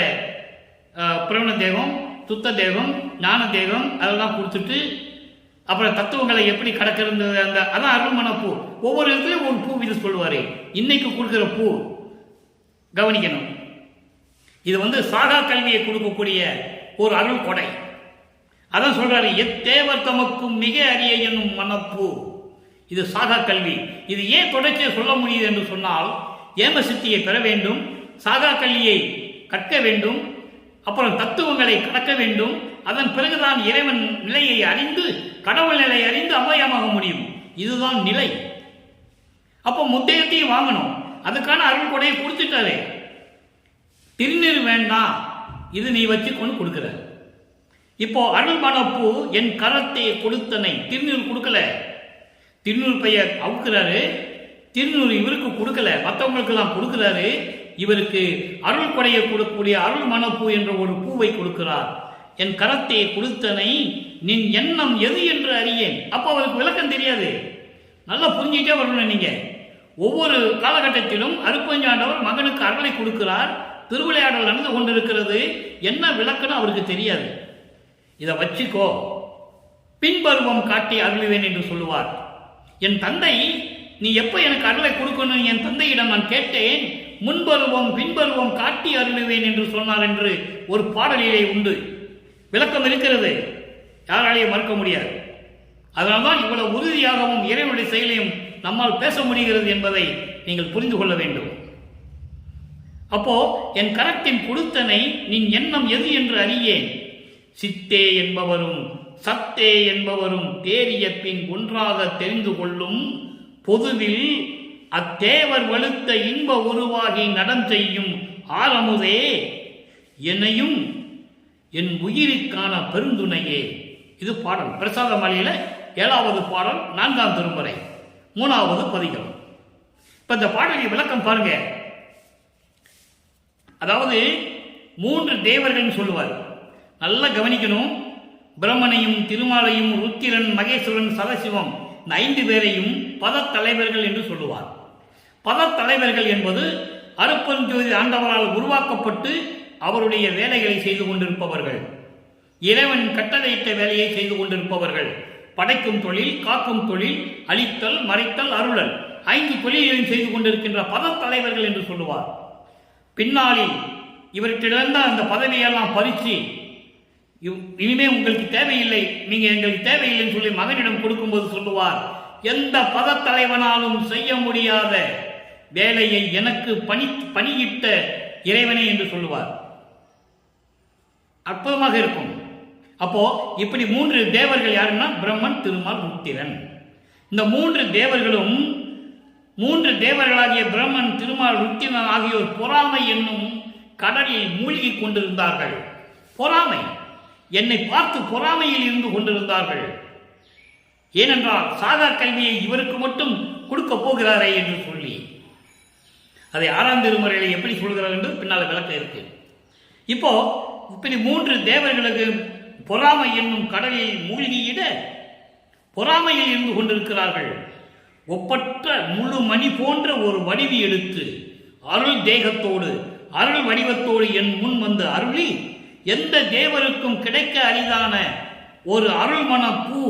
பிரவண தேகம், சுத்த தேகம், ஞான தேகம், அதெல்லாம் கொடுத்துட்டு அப்புறம் தத்துவங்களை எப்படி கடக்கிறது, அதான் அருள்மன பூ. ஒவ்வொரு இடத்துலையும் ஒரு பூ இது சொல்லுவாரு. இன்னைக்கு கொடுக்குற பூ கவனிக்கணும். இது சாகா கல்வியை கொடுக்கக்கூடிய ஒரு அருள் கொடை. அதான் சொல்றாரு, எத்தேவர் தமக்கும் மிக அரிய என்னும் மனப்பூ. இது சாகா கல்வி. இது ஏன் தொடர்ச்சியை சொல்ல முடியுது என்று சொன்னால், ஏம சித்தியை பெற வேண்டும், சாகா கல்வியை கற்க வேண்டும், அப்புறம் தத்துவங்களை கடக்க வேண்டும். அதன் பிறகுதான் இறைவன் நிலையை அறிந்து, கடவுள் நிலையை அறிந்து அபயமாக முடியும். இதுதான் நிலை. அப்போ முத்தேகத்தையும் வாங்கணும். அதுக்கான அருள் கொடையை கொடுத்துட்டாரு. திருநீர் வேண்டாம், இது நீ வச்சுக்கொண்டு கொடுக்கிற. இப்போ அருள்மான பூ என் கரத்தை கொடுத்தனை. திருநீர் கொடுக்கல, திருநூறு பைய அவுக்குறாரு. திருநூறு இவருக்கு கொடுக்கல, மற்றவங்களுக்கு எல்லாம் கொடுக்கிறாரு. இவருக்கு அருள் கொடையை கொடுக்கக்கூடிய அருள் மனப்பூ என்ற ஒரு பூவை கொடுக்கிறார். என் கரத்தை கொடுத்தனை நின் எண்ணம் எது என்று அறியேன். அப்போ அவருக்கு விளக்கம் தெரியாது. நல்லா புரிஞ்சுட்டே வரணும். நீங்க ஒவ்வொரு காலகட்டத்திலும் அருட்பஞ்சாண்டவர் மகனுக்கு அருளை கொடுக்கிறார். திருவிளையாடல் நடந்து கொண்டிருக்கிறது. என்ன விளக்குன்னு அவருக்கு தெரியாது. இதை வச்சுக்கோ, பின்பருவம் காட்டி அருளுவேன் என்று சொல்லுவார். என் தந்தை நீ எப்ப எனக்கு அருளை கொடுக்கணும் என் தந்தையிடம் நான் கேட்டேன். முன்பருவம் பின்பருவம் காட்டி அருளுவேன் என்று சொன்னார் என்று ஒரு பாடலிலே உண்டு. விளக்கம் இருக்கிறது, யாராலையும் மறுக்க முடியாது. அதனால்தான் இவ்வளவு உறுதியாகவும் இறைவனுடைய செயலையும் நம்மால் பேச முடிகிறது என்பதை நீங்கள் புரிந்து கொள்ள வேண்டும். அப்போ என் கரத்தின் கொடுத்தனை நின் எண்ணம் எது என்று அறியேன். சித்தே என்பவரும் சத்தே என்பவரும் தேறிய பின் ஒன்றாக தெரிந்து கொள்ளும் பொதுவில் அத்தேவர் வலுத்த இன்ப உருவாகி நடம் செய்யும் ஆரமுதே என்னையும் என் உயிருக்கான பெருந்துணையே. இது பாடல் பிரசாத மாலையில 7வது பாடல் 4ஆம் திருமுறை 3வது பதிகம். இப்ப இந்த பாடலின் விளக்கம் பாருங்க. அதாவது 3 தேவர்கள் சொல்லுவார். நல்லா கவனிக்கணும். பிரம்மனையும் திருமாலையும் ருத்திரன் மகேஸ்வரன் சதசிவம் 5 பேரையும் பதத்தலைவர்கள் என்று சொல்லுவார். பதத்தலைவர்கள் என்பது அருட்பெருஞ்சோதி ஆண்டவரால் உருவாக்கப்பட்டு அவருடைய வேலைகளை செய்து கொண்டிருப்பவர்கள், இறைவன் கட்டளையிட்ட வேலையை செய்து கொண்டிருப்பவர்கள், படைக்கும் தொழில், காக்கும் தொழில், அழித்தல், மறைத்தல், அருளல் 5 தொழில்களையும் செய்து கொண்டிருக்கின்ற பதத்தலைவர்கள் என்று சொல்லுவார். பின்னாளில் இவர்கிட்ட அந்த பதவியெல்லாம் பறித்து இனிமே உங்களுக்கு தேவையில்லை, நீங்க எங்களுக்கு தேவையில்லைன்னு சொல்லி மகனிடம் கொடுக்கும்போது சொல்லுவார், எந்த பதத்தலைவனாலும் செய்ய முடியாத வேலையை எனக்கு பணியிட்ட இறைவனே என்று சொல்லுவார். அற்புதமாக இருக்கும். அப்போ இப்படி 3 தேவர்கள் யாருன்னா பிரம்மன், திருமால், ருத்திரன். இந்த 3 தேவர்களும் 3 தேவர்களாகிய பிரம்மன், திருமால், ருத்திரன் ஆகியோர் பொறாமை என்னும் கடலில் மூழ்கி கொண்டிருந்தார்கள். பொறாமை, என்னை பார்த்து பொறாமையில் இருந்து கொண்டிருந்தார்கள். ஏனென்றால் சாகா கல்வியை இவருக்கு மட்டும் கொடுக்க போகிறாரே என்று சொல்லி அதை 6ஆம் திருமுறையில் எப்படி சொல்கிறார் என்று பின்னால் விளக்க இருக்கு. இப்போ இப்படி 3 தேவர்களுக்கு பொறாமை என்னும் கடலில் மூழ்கியிட பொறாமையில் இருந்து கொண்டிருக்கிறார்கள். ஒப்பற்ற முழு மணி போன்ற ஒரு வடிவி எடுத்து அருள் தேகத்தோடு அருள் வடிவத்தோடு என் முன் வந்து அருளி எந்த தேவருக்கும் கிடைக்க அரிதான ஒரு அருள்மண பூ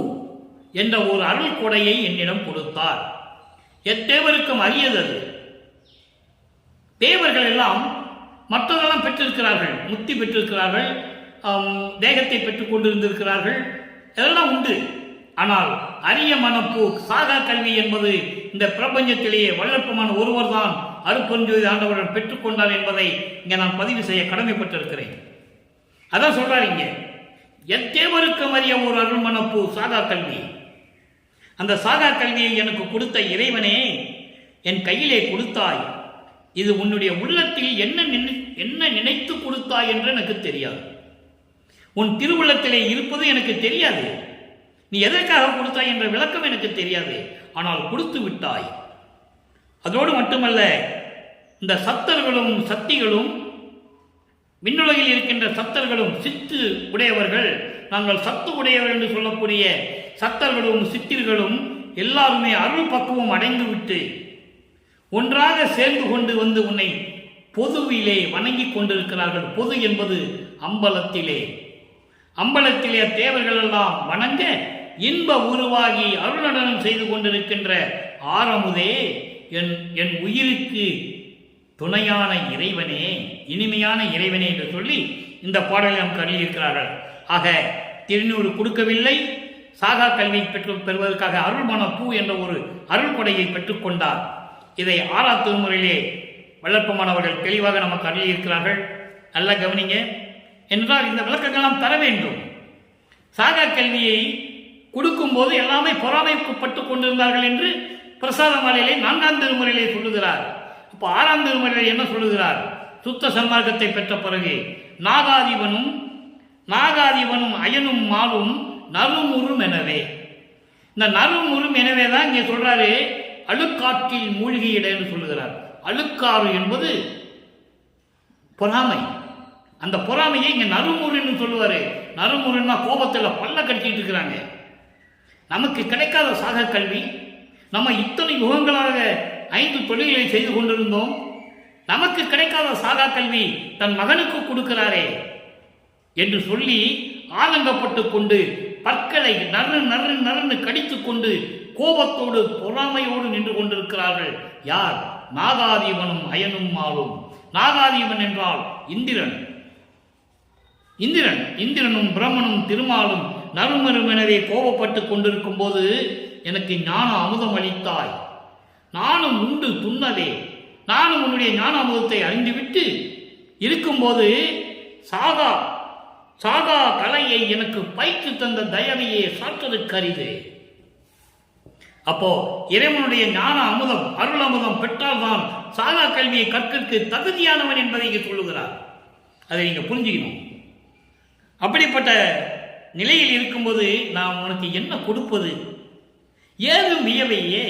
என்ற ஒரு அருள் கொடையை என்னிடம் கொடுத்தார். எத்தேவருக்கும் அரியது அது. தேவர்கள் எல்லாம் மற்றதெல்லாம் பெற்றிருக்கிறார்கள், முக்தி பெற்றிருக்கிறார்கள், தேகத்தை பெற்றுக் கொண்டிருந்திருக்கிறார்கள், இதெல்லாம் உண்டு. ஆனால் அரிய மனப்பூ சாகா கல்வி என்பது இந்த பிரபஞ்சத்திலேயே வல்லற்பமான ஒருவர் தான் அருட்பெருஞ்சோதி ஆண்டவர்கள் பெற்றுக்கொண்டார் என்பதை இங்கே நான் பதிவு செய்ய கடமைப்பட்டிருக்கிறேன். அதான் சொல்றாரு இங்கே, எத்தேவருக்கும் அரிய ஒரு அருள்மனப்பூ சாகா கல்வி. அந்த சாகா கல்வியை எனக்கு கொடுத்த இறைவனே, என் கையிலே கொடுத்தாய். இது உன்னுடைய உள்ளத்தில் என்ன நினைத்து கொடுத்தாய் என்று எனக்கு தெரியாது. உன் திருவுள்ளத்திலே இருப்பது எனக்கு தெரியாது. நீ எதற்காக கொடுத்தாய் என்ற விளக்கம் எனக்கு தெரியாது. ஆனால் கொடுத்து விட்டாய். அதோடு மட்டுமல்ல, இந்த சத்தர்களும் சக்திகளும், விண்ணுலகில் இருக்கின்ற சத்தர்களும் சித்து உடையவர்கள், நாங்கள் சத்து உடையவர் என்று சொல்லக்கூடிய சத்தர்களும் சித்திர்களும் எல்லாருமே அருள் பக்குவம் அடைந்து விட்டு ஒன்றாக சேர்ந்து கொண்டு வந்து உன்னை பொதுவிலே வணங்கி கொண்டிருக்கிறார்கள். பொது என்பது அம்பலத்திலே. அம்பலத்திலே தேவர்கள் எல்லாம் வணங்க இன்ப உருவாகி அருளடனம் செய்து கொண்டிருக்கின்ற ஆரமுதே, என் உயிருக்கு துணையான இறைவனே, இனிமையான இறைவனே என்று சொல்லி இந்த பாடலை நமக்கு அருளியிருக்கிறார்கள். ஆக திருநூறு கொடுக்கவில்லை, சாகா கல்வி பெறுவதற்காக அருள்மன பூ என்ற ஒரு அருள் கொடையை பெற்றுக்கொண்டார். இதை 6ஆம் திருமுறையிலே வல்லற்பமானவர்கள் தெளிவாக நமக்கு அருளியிருக்கிறார்கள். நல்லா கவனிங்க. என்றால் இந்த விளக்கங்கள்லாம் தர வேண்டும். சாகா கல்வியை கொடுக்கும்போது எல்லாமே பொறாமைப்பட்டு கொண்டிருந்தார்கள் என்று பிரசாத மாலையிலே 4ஆம் திருமுறையிலே சொல்லுகிறார். இப்போ 6ஆம் திருமுறையிலே என்ன சொல்லுகிறார்? சுத்த சன்மார்க்கத்தை பெற்ற பிறகு நாகாதிபனும் அயனும் மாலும் நறுமுறும் எனவே, இந்த நறுமுறும் எனவே தான் இங்கே சொல்றாரு, அழுக்காற்றில் மூழ்கியிட என்று சொல்லுகிறார். அழுக்காறு என்பது பொறாமை. அந்த பொறாமையை இங்க நறுமுறுன்னு சொல்லுவாரு. நறுமுறுன்னா கோபத்தில் பல்ல கட்டிட்டு இருக்கிறாங்க. நமக்கு கிடைக்காத சாக கல்வி, நம்ம இத்தனை யுகங்களாக 5 தொழில்களை செய்து கொண்டிருந்தோம், நமக்கு கிடைக்காத சாகா கல்வி தன் மகனுக்கு கொடுக்கிறாரே என்று சொல்லி ஆதங்கப்பட்டு கொண்டு பற்களை நறு கடித்து கொண்டு கோபத்தோடு பொறாமையோடு நின்று கொண்டிருக்கிறார்கள். யார்? நாகாதீபனும் அயனும் மாலும். நாகாதீபன் என்றால் இந்திரனும் பிரம்மனும் திருமாலும் நறுமருமெனவே கோபப்பட்டு கொண்டிருக்கும் போது எனக்கு ஞான அமுதம் அளித்தாய். நானும் உண்டு துண்ணதே, நானும் உன்னுடைய ஞான அமுதத்தை அறிந்துவிட்டு இருக்கும்போது சாகா கலையை எனக்கு பயிற்று தந்த தயவையே சாற்றுவதற்கு அரிது. அப்போ இறைவனுடைய ஞான அமுதம், அருள் அமுதம் பெற்றால்தான் சாகா கல்வியை கற்கற்கு தகுதியானவன் என்பதை இங்கே சொல்லுகிறார். அதை நீங்க புரிஞ்சுக்கணும். அப்படிப்பட்ட நிலையில் இருக்கும்போது நான் உனக்கு என்ன கொடுப்பது? ஏதும் வியவையே,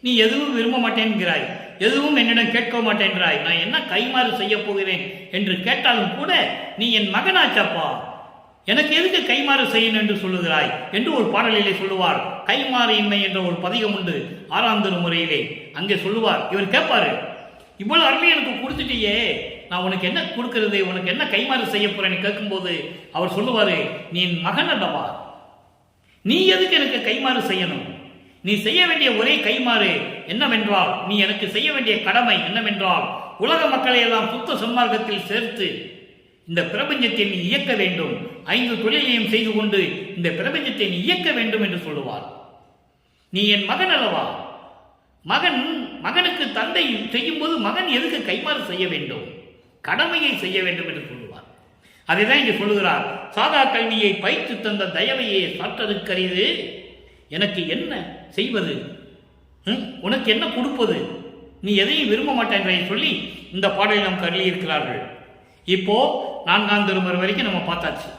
நீ எதுவும் விரும்ப மாட்டேன்கிறாய், எதுவும் என்னிடம் கேட்க மாட்டேன்றாய், நான் என்ன கைமாறு செய்ய போகிறேன் என்று கேட்டாலும் கூட நீ என் மகனாச்சப்பா, எனக்கு எதுக்கு கைமாறு செய்யணும் என்று சொல்லுகிறாய் என்று ஒரு பாடலிலே சொல்லுவார். கைமாறு இன்மை என்ற ஒரு பதிகம் உண்டு 6ஆம் திருமுறையிலே. அங்கே சொல்லுவார், இவர் கேட்பாரு, இவ்வளவு அருமையை எனக்கு கொடுத்துட்டியே, நான் உனக்கு என்ன கொடுக்கறது, உனக்கு என்ன கைமாறு செய்ய போறேன்னு கேட்கும்போது அவர் சொல்லுவாரு, நீ என் மகன் அல்லவா, நீ எதுக்கு எனக்கு கைமாறு செய்யணும்? நீ செய்ய வேண்டிய ஒரே கைமாறு என்னவென்றால், நீ எனக்கு செய்ய வேண்டிய கடமை என்னவென்றால், உலக மக்களை எல்லாம் சுத்த சன்மார்க்கத்தில் சேர்த்து இந்த பிரபஞ்சத்தை நீ இயக்க வேண்டும், 5 தொழிலையும் செய்து கொண்டு இந்த பிரபஞ்சத்தை நீ இயக்க வேண்டும் என்று சொல்லுவார். நீ என் மகன் அல்லவா, மகனுக்கு தந்தை செய்யும் போது மகன் எதுக்கு கைமாறு செய்ய வேண்டும், கடமையை செய்ய வேண்டும் என்று சொல்லுவார். அதைதான் இங்கே சொல்லுகிறார், சாதா கல்வியை பயிற்று தந்த தயவையே சாற்றதுக்கரிது, எனக்கு என்ன செய்வது, உனக்கு என்ன கொடுப்பது, நீ எதையும் விரும்ப மாட்டேன் சொல்லி இந்த பாடலை நாம் கருளியிருக்கிறார்கள். இப்போ 4ஆம் திருமுறை வரைக்கும் நம்ம பார்த்தாச்சு.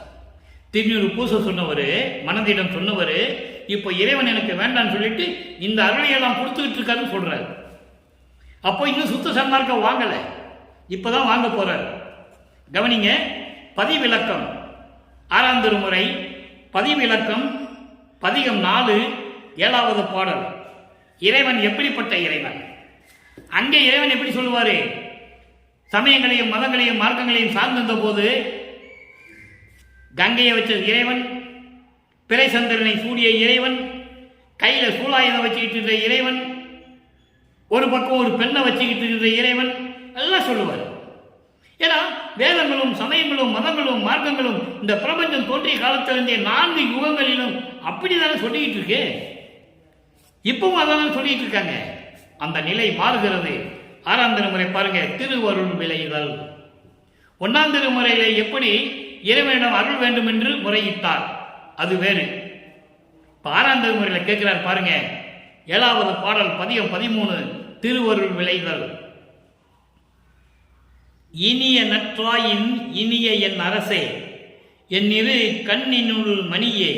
திருநூறு பூச சொன்னவர், மனதிடம் சொன்னவர், இப்போ இறைவன் எனக்கு வேண்டான்னு சொல்லிட்டு இந்த அருளையெல்லாம் கொடுத்துக்கிட்டு இருக்காருன்னு சொல்றாரு. அப்போ இன்னும் சுத்த சன்மார்க்கம் வாங்கல, இப்பதான் வாங்க போறாரு. கவனிங்க, பதிவிலக்கம் 6ஆம் திருமுறை பதிவிலக்கம் பதிகம் 4 7வது பாடல். இறைவன் எப்படிப்பட்ட இறைவன்? அங்கே இறைவன் எப்படி சொல்லுவாரு? சமயங்களையும் மதங்களையும் மார்க்கங்களையும் சார்ந்திருந்த போது கங்கையை வச்ச இறைவன், பிறை சந்திரனை சூடிய இறைவன், கையில சூலாயுதம் வச்சுக்கிட்டு இருந்த இறைவன், ஒரு பக்கம் ஒரு பெண்ணை வச்சுக்கிட்டு இருந்த இறைவன் எல்லாம் சொல்லுவார். ஏன்னா வேதங்களும் சமயங்களும் மதங்களும் மார்க்கங்களும் இந்த பிரபஞ்சம் தோன்றிய காலத்திலிருந்தே 4 யுகங்களிலும் அப்படிதானே சொல்லிக்கிட்டு இருக்கு. இப்பவும் அதான் சொல்லிட்டு இருக்காங்க. அந்த நிலை மாறுகிறது. 6ஆம் திருமுறை பாருங்க, திருவருள் விளைதல். 1ஆம் திருமுறையில எப்படி இறைவனிடம் அருள் வேண்டும் என்று முறையிட்டார், அது வேறு. 6ஆம் திருமுறையில கேட்கிறார் பாருங்க, 7வது பாடல் பதிகம் 13, திருவருள் விளைதல். இனிய நற்றாயின் இனிய என் அரசே, என் இரு கண்ணினுள் மணியே,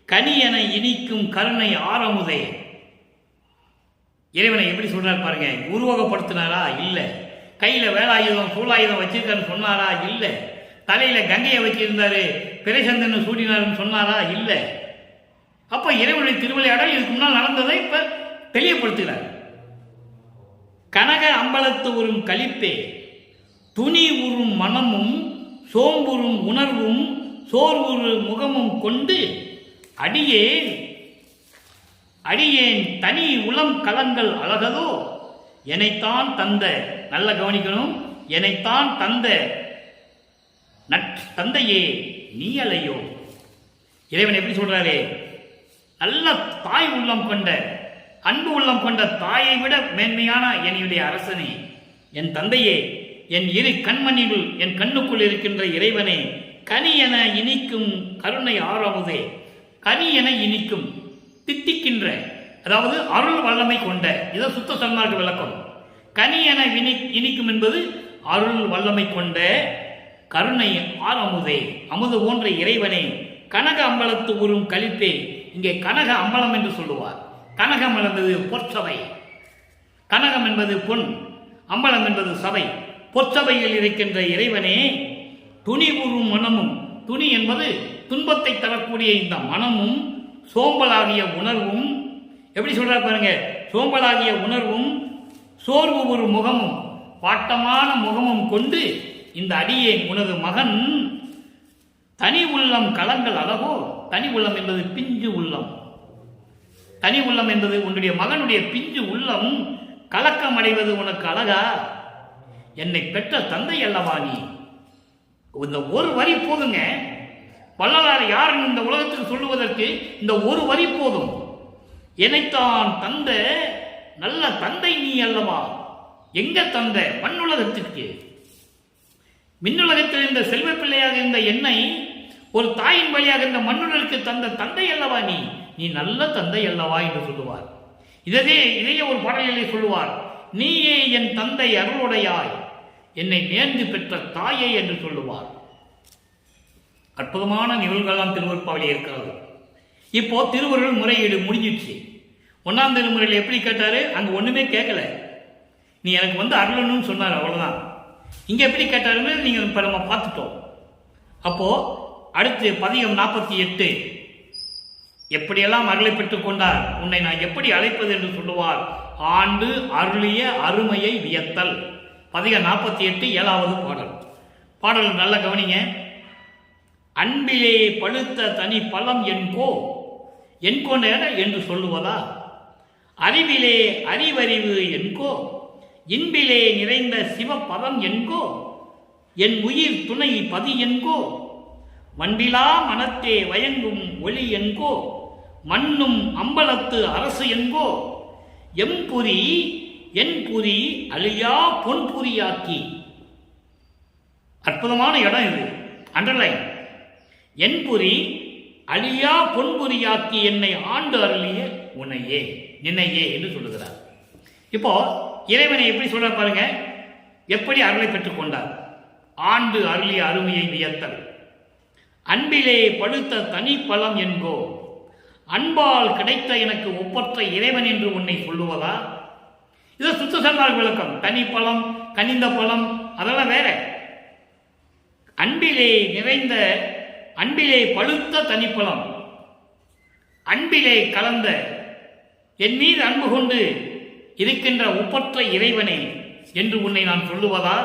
கனியென இனிக்கும் கருணை ஆரமுதே. இறைவனை எப்படி சொல்றாரு பாருங்க. உருவகப்படுத்தினாரா? இல்லை. கையில வேலாயுதம் சூலாயுதம் வச்சிருக்காருன்னு சொன்னாரா? இல்லை. தலையில கங்கையை வச்சிருந்தாரு, பிறைசந்தனை சூடினாருன்னு சொன்னாரா? இல்லை. அப்ப இறைவனுடைய திருவிளையாடல் இதுக்கு முன்னால் நடந்ததை இப்ப தெளிவுபடுத்துகிறார். கனக அம்பலத்து உறும் களிப்பே, துணி உறும் மனமும் சோம்புறும் உணர்வும் சோர்வுறு முகமும் கொண்டு அடியேன் தனி உளம் கலங்கள் அழகதோ, என்னைத்தான் தந்த, நல்ல கவனிக்கணும், என்னைத்தான் தந்த தந்தையே நீ அலையோ. இறைவன் எப்படி சொல்றாரு? நல்ல தாய் உள்ளம் கொண்ட, அன்பு உள்ளம் கொண்ட தாயை விட மேன்மையான என்னுடைய அரசனே, என் தந்தையே, என் இரு கண்மணிகள் என் கண்ணுக்குள் இருக்கின்ற இறைவனே, கனி என இனிக்கும் கருணை ஆரமுதே. கனி என இனிக்கும், தித்திக்கின்ற, அதாவது அருள் வல்லமை கொண்ட, இதை சுத்த சன்மார்க்க விளக்கம். கனி என இனிக்கும் என்பது அருள் வல்லமை கொண்ட கருணை ஆரமுதே, அமுது போன்ற இறைவனே, கனக அம்பலத்து உறும் களிப்பே. இங்கே கனக அம்பலம் என்று சொல்லுவார். கனகம் என்பது பொற்சபை, கனகம் என்பது பொன், அம்பலம் என்பது சபை. பொற்சபையில் இருக்கின்ற இறைவனே, துணி உறும் மனமும், துணி என்பது துன்பத்தை தரக்கூடிய இந்த மனமும், சோம்பலாகிய உணர்வும், எப்படி சொல்றார் பாருங்க, சோம்பலாகிய உணர்வும் சோர்வு ஒரு முகமும் பாட்டமான முகமும் கொண்டு இந்த அடியே உனது மகன் தனி உள்ளம் கலங்கள் அழகோ. தனி உள்ளம் என்பது பிஞ்சு உள்ளம். தனி உள்ளம் என்பது உன்னுடைய மகனுடைய பிஞ்சு உள்ளம் கலக்கம் அடைவது உனக்கு அழகா? என்னை பெற்ற தந்தை அல்லவா நீ. இந்த ஒரு வரி போதுங்க. வள்ளலார் யாருன்னு இந்த உலகத்துக்கு சொல்லுவதற்கு இந்த ஒரு வரி போதும். என்னைத்தான் தந்த நல்ல தந்தை நீ அல்லவா. எங்க தந்த? மண்ணுலகத்திற்கு. மின்னுலகத்தில் இருந்த செல்வ பிள்ளையாக இருந்த என்னை ஒரு தாயின் வழியாக இந்த மண்ணுலகிற்கு தந்த தந்தை அல்லவா நீ. நீ நல்ல தந்தை அல்லவா என்று சொல்லுவார். இதையே ஒரு பாடலிலே சொல்லுவார். நீயே என் தந்தை அருளுடையாய், என்னை நேர்ந்து பெற்ற தாயே என்று சொல்லுவார். அற்புதமான நிகழ்வுகள்லாம் திருவருட்பாவிலே இருக்கிறது. இப்போ திருவருள் முறையீடு முடிஞ்சிடுச்சு. 1ஆம் திருமுறையில் எப்படி கேட்டாரு? அங்க ஒண்ணுமே கேட்கல, நீ எனக்கு வந்து அருளணும்னு சொன்னார், அவ்வளவுதான். இங்க எப்படி கேட்டாருன்னு நீங்க நம்ம பார்த்துட்டோம். அப்போ அடுத்து பதிகம் 48 எப்படியெல்லாம் அருளை பெற்றுக் கொண்டார், உன்னை நான் எப்படி அழைப்பது என்று சொல்லுவார். ஆண்டு அருளிய அருமையை வியத்தல். பதிகம் 48 7வது பாடல். பாடல் நல்ல கவனிங்க. அன்பிலே பழுத்த தனி பழம் என்கோ நேர என்று சொல்லுவதா, அறிவிலே அறிவறிவு என்கோ, இன்பிலே நிறைந்த சிவபதம் என்கோ, என் உயிர் துணை பதி என்கோ, வண்டிலா மனத்தே வயங்கும் ஒளி என்கோ, மண்ணும் அம்பலத்து அரசு என்கோ, எம்புரி என் புரி அழியா பொன்புரியாக்கி. அற்புதமான இடம் இது, அண்டர்லைன். என் புரி அழியா பொன்புரியாக்கி என்னை ஆண்டு அருளிய உன்னையே நினையே என்று சொல்லுகிறார். இப்போ இறைவனை எப்படி சொல்ற பாருங்க, எப்படி அருளை பெற்றுக் கொண்டார். ஆண்டு அருளிய அருமையை வியத்தல். அன்பிலே படுத்த தனி பழம் என்கோ, அன்பால் கிடைத்த எனக்கு ஒப்பற்ற இறைவன் என்று உன்னை சொல்லுவதா. இது சுத்த சன்மார்க்க விளக்கம். தனி பழம், கனிந்த பழம் அதெல்லாம் வேற. அன்பிலே நிறைந்த, அன்பிலே பழுத்த தனிப்பழம், அன்பிலே கலந்த, என் மீது அன்பு கொண்டு இருக்கின்ற ஒப்பற்ற இறைவனே என்று உன்னை நான் சொல்லுவதா.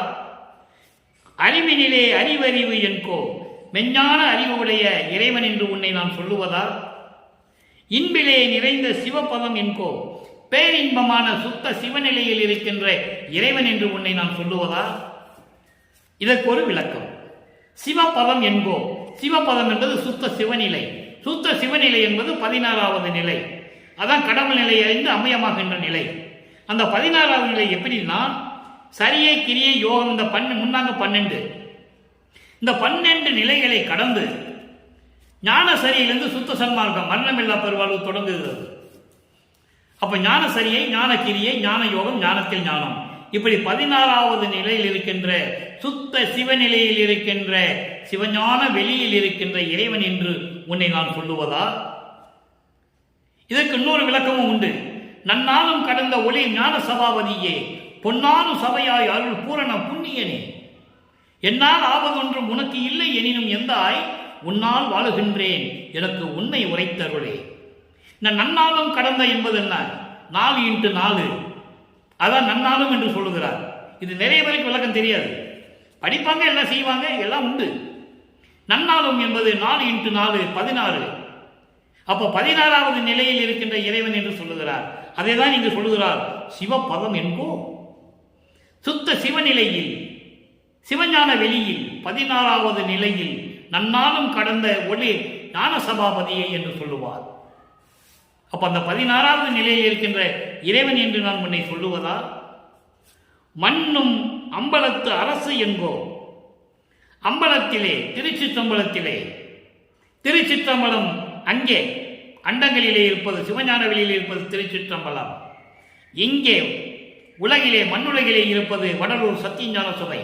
அறிவினிலே அறிவறிவு என்கோ, மெஞ்ஞான அறிவுடைய இறைவன் என்று உன்னை நான் சொல்லுவதா. இன்பிலே நிறைந்த சிவபதம் என்கோ, பேரின்பமான சுத்த சிவநிலையில் இருக்கின்ற இறைவன் என்று உன்னை நான் சொல்லுவதா. இதற்கு ஒரு விளக்கம். சிவபதம் என்கோ, சிவபதம் என்பது சுத்த சிவநிலை. சுத்த சிவநிலை என்பது 16வது நிலை. அதான் கடவுள் நிலை அறிந்து அம்மையமாகின்ற நிலை. அந்த 16வது நிலை எப்படின்னா, சரியை கிரியை யோகம், இந்த முன்னாங்க 12. இந்த 12 நிலைகளை கடந்து ஞான சரியிலிருந்து சுத்த சன்மார்க்கம் மரணமில்லா பெருவாழ்வு தொடங்குகிறது. அப்ப ஞான சரியை, ஞான கிரியை, ஞான யோகம், ஞானத்தில் ஞானம், இப்படி 16வது நிலையில் இருக்கின்ற சுத்த சிவநிலையில் இருக்கின்ற சிவஞான வெளியில் இருக்கின்ற இறைவன் என்று உன்னை நான் சொல்லுவதா. இதற்கு இன்னொரு விளக்கமும் உண்டு. நன்னாலும் கடந்த ஒளி ஞான சபாபதியே, பொன்னாலும் சபையாய் அருள் பூரண புண்ணியனே, என்னால் ஆவதொன்றும் உனக்கு இல்லை எனினும் எந்தாய், உன்னால் வாழுகின்றேன் எனக்கு உன்னை உரைத்தருளே. நன்னாலும் கடந்த என்பது என்ன? 4x4, அதான் நன்னாலும் என்று சொல்லுகிறார். இது நிறைய பேருக்கு விளக்கம் தெரியாது. படிப்பாங்க, எல்லாம் செய்வாங்க, எல்லாம் உண்டு. நன்னாலும் என்பது 4x4 16. அப்போ 16வது நிலையில் இருக்கின்ற இறைவன் என்று சொல்லுகிறார். அதை தான் இங்கு சொல்லுகிறார். சிவபதம் என்கோ, சுத்த சிவநிலையில், சிவஞான வெளியில் 16வது நிலையில் நன்னாலும் கடந்த ஒளி ஞான சபாபதியை என்று சொல்லுவார். அப்ப அந்த 16வது நிலையில் இருக்கின்ற இறைவன் என்று நான் உன்னை சொல்லுவதா. மண்ணும் அம்பலத்து அரசு என்கோ, அம்பலத்திலே திருச்சிற்றம்பலத்திலே, திருச்சிற்றம்பலம் அங்கே அண்டங்களிலே இருப்பது, சிவஞான வெளியில் இருப்பது திருச்சிற்றம்பலம். இங்கே உலகிலே மண்ணுலகிலே இருப்பது வடலூர் சத்தியஞான சபை.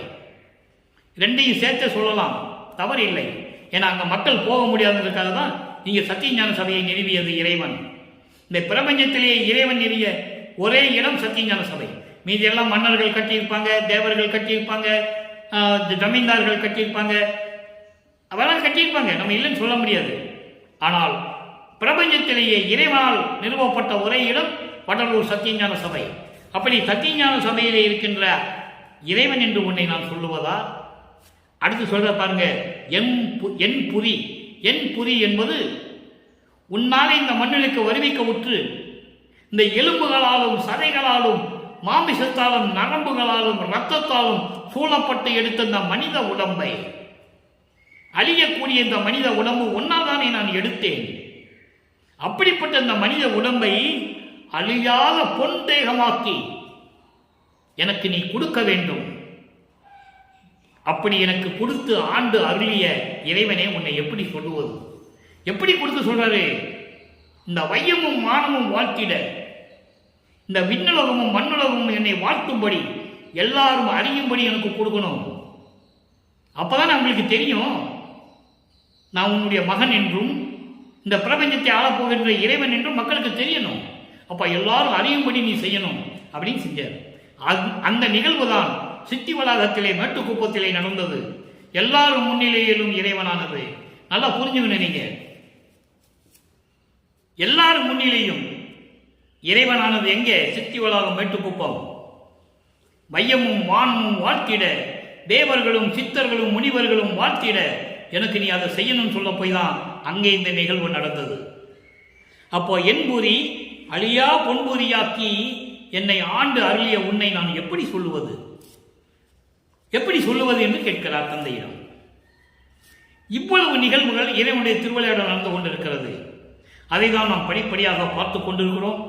ரெண்டையும் சேர்த்து சொல்லலாம், தவறு இல்லை. ஏன்னா அங்க மக்கள் போக முடியாததுக்காக தான் இங்கே சத்தியஞான சபையை நிறுவியது இறைவன். இந்த பிரபஞ்சத்திலேயே இறைவன் நிறுவிய ஒரே இடம் சத்தியஞான சபை. மீதி எல்லாம் மன்னர்கள் கட்டியிருப்பாங்க, தேவர்கள் கட்டியிருப்பாங்க, ஜமீன்தார்கள் கட்டியிருப்பாங்க, அவெல்லாம் கட்டியிருப்பாங்க, நம்ம இல்லைன்னு சொல்ல முடியாது. ஆனால் பிரபஞ்சத்திலேயே இறைவனால் நிறுவப்பட்ட ஒரே இடம் வடலூர் சத்தியஞான சபை. அப்படி சத்தியஞான சபையிலே இருக்கின்ற இறைவன் என்று உன்னை நான் சொல்லுவதா. அடுத்து சொல்ற பாருங்க, என் புரி. என் புரி என்பது உன்னாலே இந்த மண்ணிலுக்கு வருவிக்க உற்று இந்த எலும்புகளாலும் சதைகளாலும் மாமிசத்தாலும் நரம்புகளாலும் இரத்தத்தாலும் சூழப்பட்டு எடுத்த இந்த மனித உடம்பை, அழியக்கூடிய இந்த மனித உடம்பு ஒன்னால்தானே நான் எடுத்தேன். அப்படிப்பட்ட இந்த மனித உடம்பை அழியாத பொன் தேகமாக்கி எனக்கு நீ கொடுக்க வேண்டும். அப்படி எனக்கு கொடுத்து ஆண்டு அருளிய இறைவனே உன்னை எப்படி சொல்லுவது? எப்படி கொடுத்து சொல்றாரு? இந்த வையமும் மானமும் வாழ்த்திட, இந்த விண்ணுலகமும் மண்ணுலகமும் என்னை வாழ்த்தும்படி, எல்லாரும் அறியும்படி எனக்கு கொடுக்கணும். அப்பதான் அவங்களுக்கு தெரியும் நான் உன்னுடைய மகன் என்றும் இந்த பிரபஞ்சத்தை ஆளப்போகின்ற இறைவன் என்றும் மக்களுக்கு தெரியணும். அப்ப எல்லாரும் அறியும்படி நீ செய்யணும் அப்படின்னு செஞ்சார். அந்த நிகழ்வு தான் சித்தி வளாகத்திலே மேட்டுக்குப்பத்திலே நடந்தது. எல்லாரும் முன்னிலையிலும் இறைவனானது. நல்லா புரிஞ்சுக்கணும். நீங்க எல்லாரும் முன்னிலையும் இறைவனானது எங்கே? சித்தி வளாகம் மேட்டுக்குப்பம். மையமும் வானமும் வாழ்த்திட, தேவர்களும் சித்தர்களும் முனிவர்களும் வாழ்த்திட, எனக்கு நீ அதை செய்யணும்னு சொல்ல போய் தான் அங்கே இந்த நிகழ்வு நடந்தது. அப்போ என்புரி அழியா பொன்புரியாக்கி என்னை ஆண்டு அருளிய உன்னை நான் எப்படி சொல்லுவது, எப்படி சொல்லுவது என்று கேட்கிறார் தந்தையிடம். இவ்வளவு நிகழ்வுகள் இறைவனுடைய திருவிளையாடல் நடந்து கொண்டிருக்கிறது. அதை தான் நாம் படிப்படியாக பார்த்து கொண்டிருக்கிறோம்.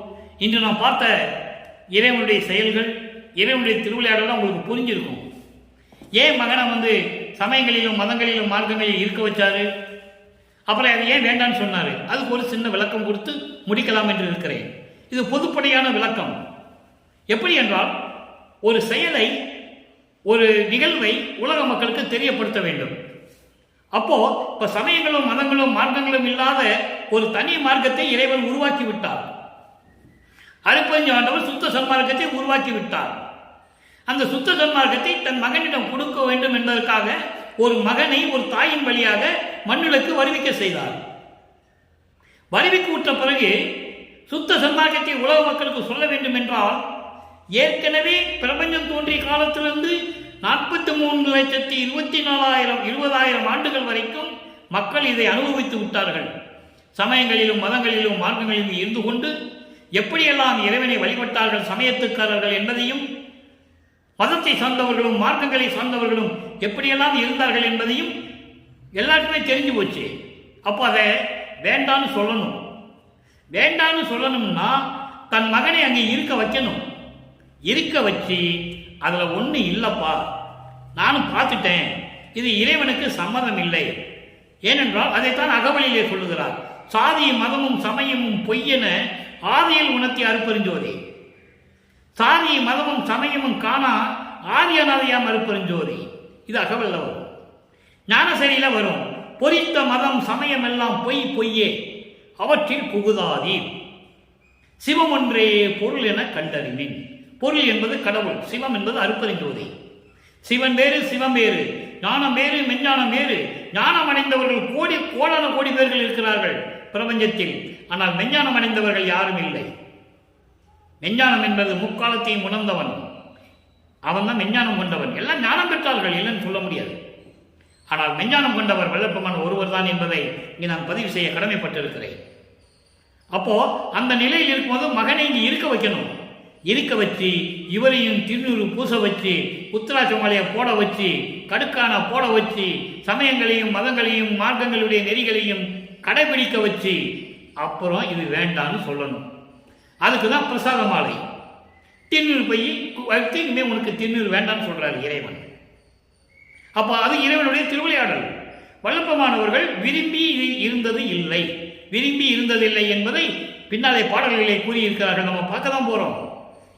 இன்று நாம் பார்த்த இறைவனுடைய செயல்கள், இறைவனுடைய திருவிளையாடல் உங்களுக்கு புரிஞ்சிருக்கும். ஏன் மகனை சமயங்களிலும் மதங்களிலும் மார்க்கங்களிலும் இருக்க வச்சாரு, அப்புறம் அதை ஏன் வேண்டான்னு சொன்னார், அதுக்கு ஒரு சின்ன விளக்கம் கொடுத்து முடிக்கலாம் என்று இருக்கிறேன். இது பொதுப்படையான விளக்கம். எப்படி என்றால், ஒரு செயலை, ஒரு நிகழ்வை உலக மக்களுக்கு தெரியப்படுத்த வேண்டும். அப்போ இப்ப சமயங்களும் மதங்களும் மார்க்கங்களும் இல்லாத ஒரு தனி மார்க்கத்தை இறைவன் உருவாக்கி விட்டார். அருட்பெருஞ்சோதி ஆண்டவர் சுத்த சன்மார்க்கத்தை உருவாக்கி விட்டார். அந்த சுத்த சன்மார்க்கத்தை தன் மகனிடம் கொடுக்க வேண்டும் என்பதற்காக ஒரு மகனை ஒரு தாயின் வழியாக மண்ணுலக்கு வருவிக்க செய்தார். வருவிக்கு விட்ட பிறகு சுத்த சன்மார்க்கத்தை உலக மக்களுக்கு சொல்ல வேண்டும் என்றால், ஏற்கனவே பிரபஞ்சம் தோன்றிய காலத்திலிருந்து 43,24,000 ஆண்டுகள் வரைக்கும் மக்கள் இதை அனுபவித்து விட்டார்கள். சமயங்களிலும் மதங்களிலும் மார்க்கங்களிலும் இருந்து கொண்டு எப்படியெல்லாம் இறைவனை வழிபட்டார்கள் சமயத்துக்காரர்கள் என்பதையும், மதத்தை சார்ந்தவர்களும் மார்க்கங்களை சார்ந்தவர்களும் எப்படியெல்லாம் இருந்தார்கள் என்பதையும் எல்லாருக்குமே தெரிஞ்சு போச்சு. அப்போ அதை வேண்டான்னு சொல்லணும். வேண்டான்னு சொல்லணும்னா தன் மகனை அங்கே இருக்க வைக்கணும். இருக்க வச்சு அதில் ஒன்றும் இல்லைப்பா, நானும் பார்த்துட்டேன், இது இறைவனுக்கு சம்மதம் இல்லை. ஏனென்றால் அதைத்தான் அகவலிலே சொல்லுகிறார். சாதியும் மதமும் சமயமும் பொய்யென ஆதியில் உணர்த்தி அருட்பெருஞ்சோதி. சாதி மதமும் சமயமும் காணா ஆதியனாதையாம் அருட்பெருஞ்சோதி. இது அகவல்ல வரும். ஞானசரியில வரும். பொறித்த மதம் சமயம் எல்லாம் பொய் பொய்யே, அவற்றில் புகுதாதி. சிவம் ஒன்றே பொருள் என கண்டறிவின். பொருள் என்பது கடவுள், சிவம் என்பது அருட்பெருஞ்சோதி. சிவன் வேறு, சிவம் வேறு, ஞானம் வேறு, மெஞ்ஞானம் வேறு. ஞானம் அடைந்தவர்கள் கோடான கோடி பேர்கள் இருக்கிறார்கள் பிரபஞ்சத்தில். ஆனால் மெஞ்ஞானம் அடைந்தவர்கள் யாரும் இல்லை. மெஞ்ஞானம் என்பது முக்காலத்தையும் உணர்ந்தவன், அவன் தான் மெஞ்ஞானம் கொண்டவன். எல்லாம் ஞானம் பெற்றார்கள், இல்லைன்னு சொல்ல முடியாது. ஆனால் மெஞ்ஞானம் கொண்டவர் வல்லப்பெருமான் ஒருவர் தான் என்பதை இங்கே நான் பதிவு செய்ய கடமைப்பட்டிருக்கிறேன். அப்போ அந்த நிலையில் இருக்கும்போது மகனை இங்கே இருக்க வைக்கணும். இருக்க வச்சு இவரையும் திருநூறு பூச வச்சு, உத்திராட்ச மாலையை போட வச்சு, கடுக்கான போட வச்சு, சமயங்களையும் மதங்களையும் மார்க்கங்களுடைய நெறிகளையும் கடைபிடிக்க வச்சு, அப்புறம் இது வேண்டான்னு சொல்லணும். அதுக்கு தான் பிரசாத மாலை. திருநூறு பை வைத்து இனிமே உனக்கு திருநூறு வேண்டான்னு சொல்றாரு இறைவன். அப்போ அது இறைவனுடைய திருவிளையாடல். வல்லப்பமானவர்கள் விரும்பி இருந்தது இல்லை, விரும்பி இருந்ததில்லை என்பதை பின்னாலே பாடல்களை கூறியிருக்கிறார்கள். நம்ம பார்க்க தான் போறோம்.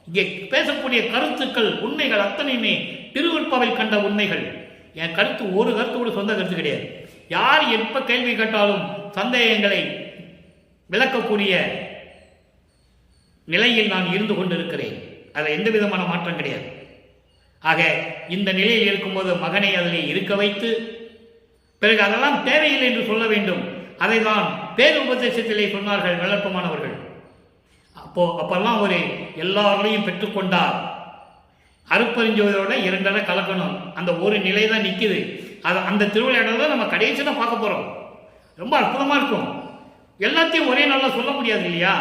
இங்கே பேசக்கூடிய கருத்துக்கள், உண்மைகள் அத்தனையுமே திருவிற்பாவில் கண்ட உண்மைகள். என் கருத்து ஒரு கருத்து கூட சொந்த கருத்து கிடையாது. யார் எப்ப கேள்வி கேட்டாலும் சந்தேகங்களை விளக்கக்கூடிய நிலையில் நான் இருந்து கொண்டிருக்கிறேன். அதில் எந்த விதமான மாற்றம் கிடையாது. ஆக இந்த நிலையில் இருக்கும்போது மகனை அதில் இருக்க வைத்து, பிறகு அதெல்லாம் தேவையில்லை என்று சொல்ல வேண்டும். அதை தான் பேருபதேசத்திலே சொன்னார்கள் வல்லப்பமானவர்கள். அப்பெல்லாம் ஒரு எல்லாரையும் பெற்றுக்கொண்டார். அருட்பெருஞ்சோதியோட 2 கலக்கணும். அந்த ஒரு நிலை தான் நிற்குது. அந்த திருவிளையாடல நம்ம கடைசியில் பார்க்க போறோம். ரொம்ப அற்புதமா இருக்கும். எல்லாத்தையும் ஒரே நாள்ல சொல்ல முடியாது இல்லையா?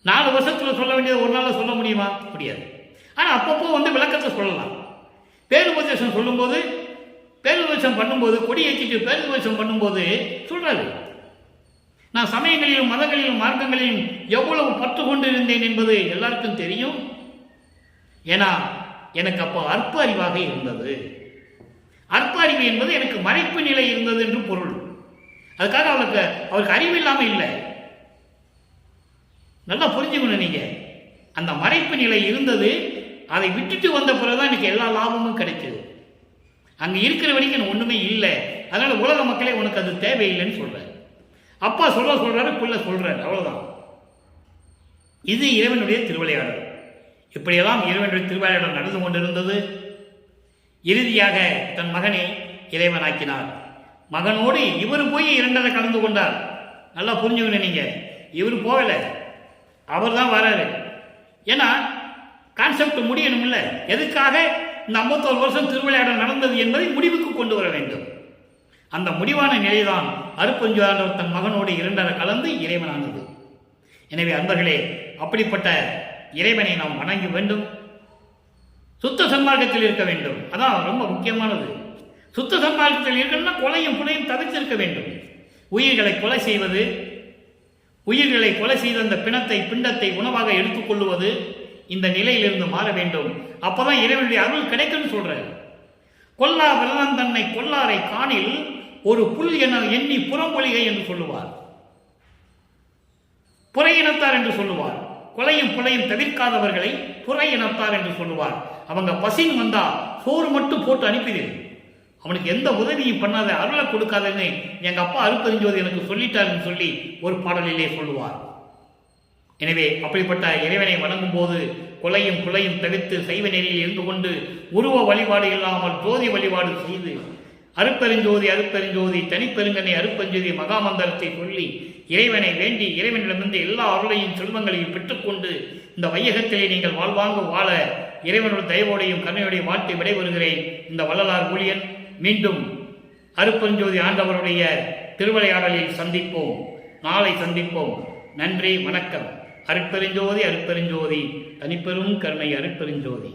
4 வருஷத்துல சொல்ல வேண்டியது ஒரு நாள்ல சொல்ல முடியுமா? முடியாது. ஆனா அப்பப்போ விளக்கத்தை சொல்லலாம். பேருபதேசம் சொல்லும்போது, பேருபதேசம் பண்ணும்போது, கொடி ஏற்றிட்டு பேருபதேசம் பண்ணும்போது சொல்றாரு, நான் சமயங்களிலும் மதங்களிலும் மார்க்கங்களிலும் எவ்வளவு பற்று கொண்டு இருந்தேன் என்பது எல்லாருக்கும் தெரியும். ஏன்னா எனக்கு அப்போ அற்ப அறிவாக இருந்தது. அற்ப அறிவு என்பது எனக்கு மறைப்பு நிலை இருந்தது என்று பொருள். அதுக்காக அவருக்கு அறிவு இல்லாமல் இல்லை. நல்லா புரிஞ்சுக்கணும். நீங்க அந்த மறைப்பு நிலை இருந்தது. அதை விட்டுட்டு வந்த பிறகுதான் எனக்கு எல்லா லாபமும் கிடைச்சது. அங்க இருக்கிற வரைக்கும் ஒண்ணுமே இல்லை. அதனால உலக மக்களே உனக்கு அது தேவையில்லைன்னு சொல்றாரு. அப்பா சொல்றாரு, பிள்ளை சொல்றாரு, அவ்வளவுதான். இது இறைவனுடைய திருவிளையாடல். இப்படியெல்லாம் இறைவனுடைய திருவிளையாடல் நடந்து கொண்டிருந்தது. இறுதியாக தன் மகனை இறைவனாக்கினார். மகனோடு இவர் போய் 2 கலந்து கொண்டார். நல்லா புரிஞ்சுக்கணும். நீங்கள் இவர் போகலை, அவர் தான் வராரு. ஏன்னா கான்செப்ட் முடியணும் இல்லை. எதுக்காக இந்த 51 வருஷம் திருவிளையாடல் நடந்தது என்பதை முடிவுக்கு கொண்டு வர வேண்டும். அந்த முடிவான நிலைதான் அருட்பெருஞ்சோதி ஆண்டவர் தன் மகனோடு 2 கலந்து இறைவனானது. எனவே அன்பர்களே, அப்படிப்பட்ட இறைவனை நாம் வணங்க வேண்டும். சுத்த சன்மார்க்கத்தில் இருக்க வேண்டும். அதான் ரொம்ப முக்கியமானது. சுத்த சன்மார்க்கத்தில் இருக்கணும்னா கொலையும் புலையும் தவிர்த்திருக்க வேண்டும். உயிர்களை கொலை செய்வது, உயிர்களை கொலை செய்த அந்த பிண்டத்தை உணவாக எடுத்துக்கொள்வது, இந்த நிலையிலிருந்து மாற வேண்டும். அப்பதான் இறைவனுடைய அருள் கிடைக்கும்னு சொல்றாரு. கொல்லா வெள்ளம் தன்னை கொல்லாரை காணில் ஒரு புல் என எண்ணி புறமொழிகை என்று சொல்லுவார். புற இனத்தார் என்று சொல்லுவார். கொலையும் புலையும் தவிர்க்காதவர்களை புற இனத்தார் என்று சொல்லுவார். அவங்க பசின்னு வந்தா சோறு மட்டும் போட்டு அனுப்பிடு, அவனுக்கு எந்த உதவியும் பண்ணாத, அருளை கொடுக்காதன்னு எங்க அப்பா அருட்பெருஞ்சோதி எனக்கு சொல்லிட்டாருன்னு சொல்லி ஒரு பாடலிலே சொல்லுவார். எனவே அப்படிப்பட்ட இறைவனை வணங்கும் போது கொலையும் குலையும் தவிர்த்து சைவ நெறியில் இருந்து கொண்டு உருவ வழிபாடு இல்லாமல் ஜோதி வழிபாடு செய்து அருட்பெருஞ்சோதி அருட்பெருஞ்சோதி தனிப்பெருங்கனை அருட்பெருஞ்சோதி மகாமந்திரத்தை சொல்லி இறைவனை வேண்டி இறைவனிடமிருந்து எல்லா அருளையும் செல்வங்களையும் பெற்றுக்கொண்டு இந்த வையகத்திலே நீங்கள் வாழ்வாங்க வாழ இறைவனோட தயவோடையும் கருணையோடையும் வாழ்த்து விடைபெறுகிறேன். இந்த வள்ளலார் ஊழியன். மீண்டும் அருட்பெருஞ்சோதி ஆண்டவருடைய திருவிளையாடலில் சந்திப்போம். நாளை சந்திப்போம். நன்றி, வணக்கம். அருட்பெருஞ்சோதி அருட்பெருஞ்சோதி தனிப்பெரும் கருணை அருட்பெருஞ்சோதி.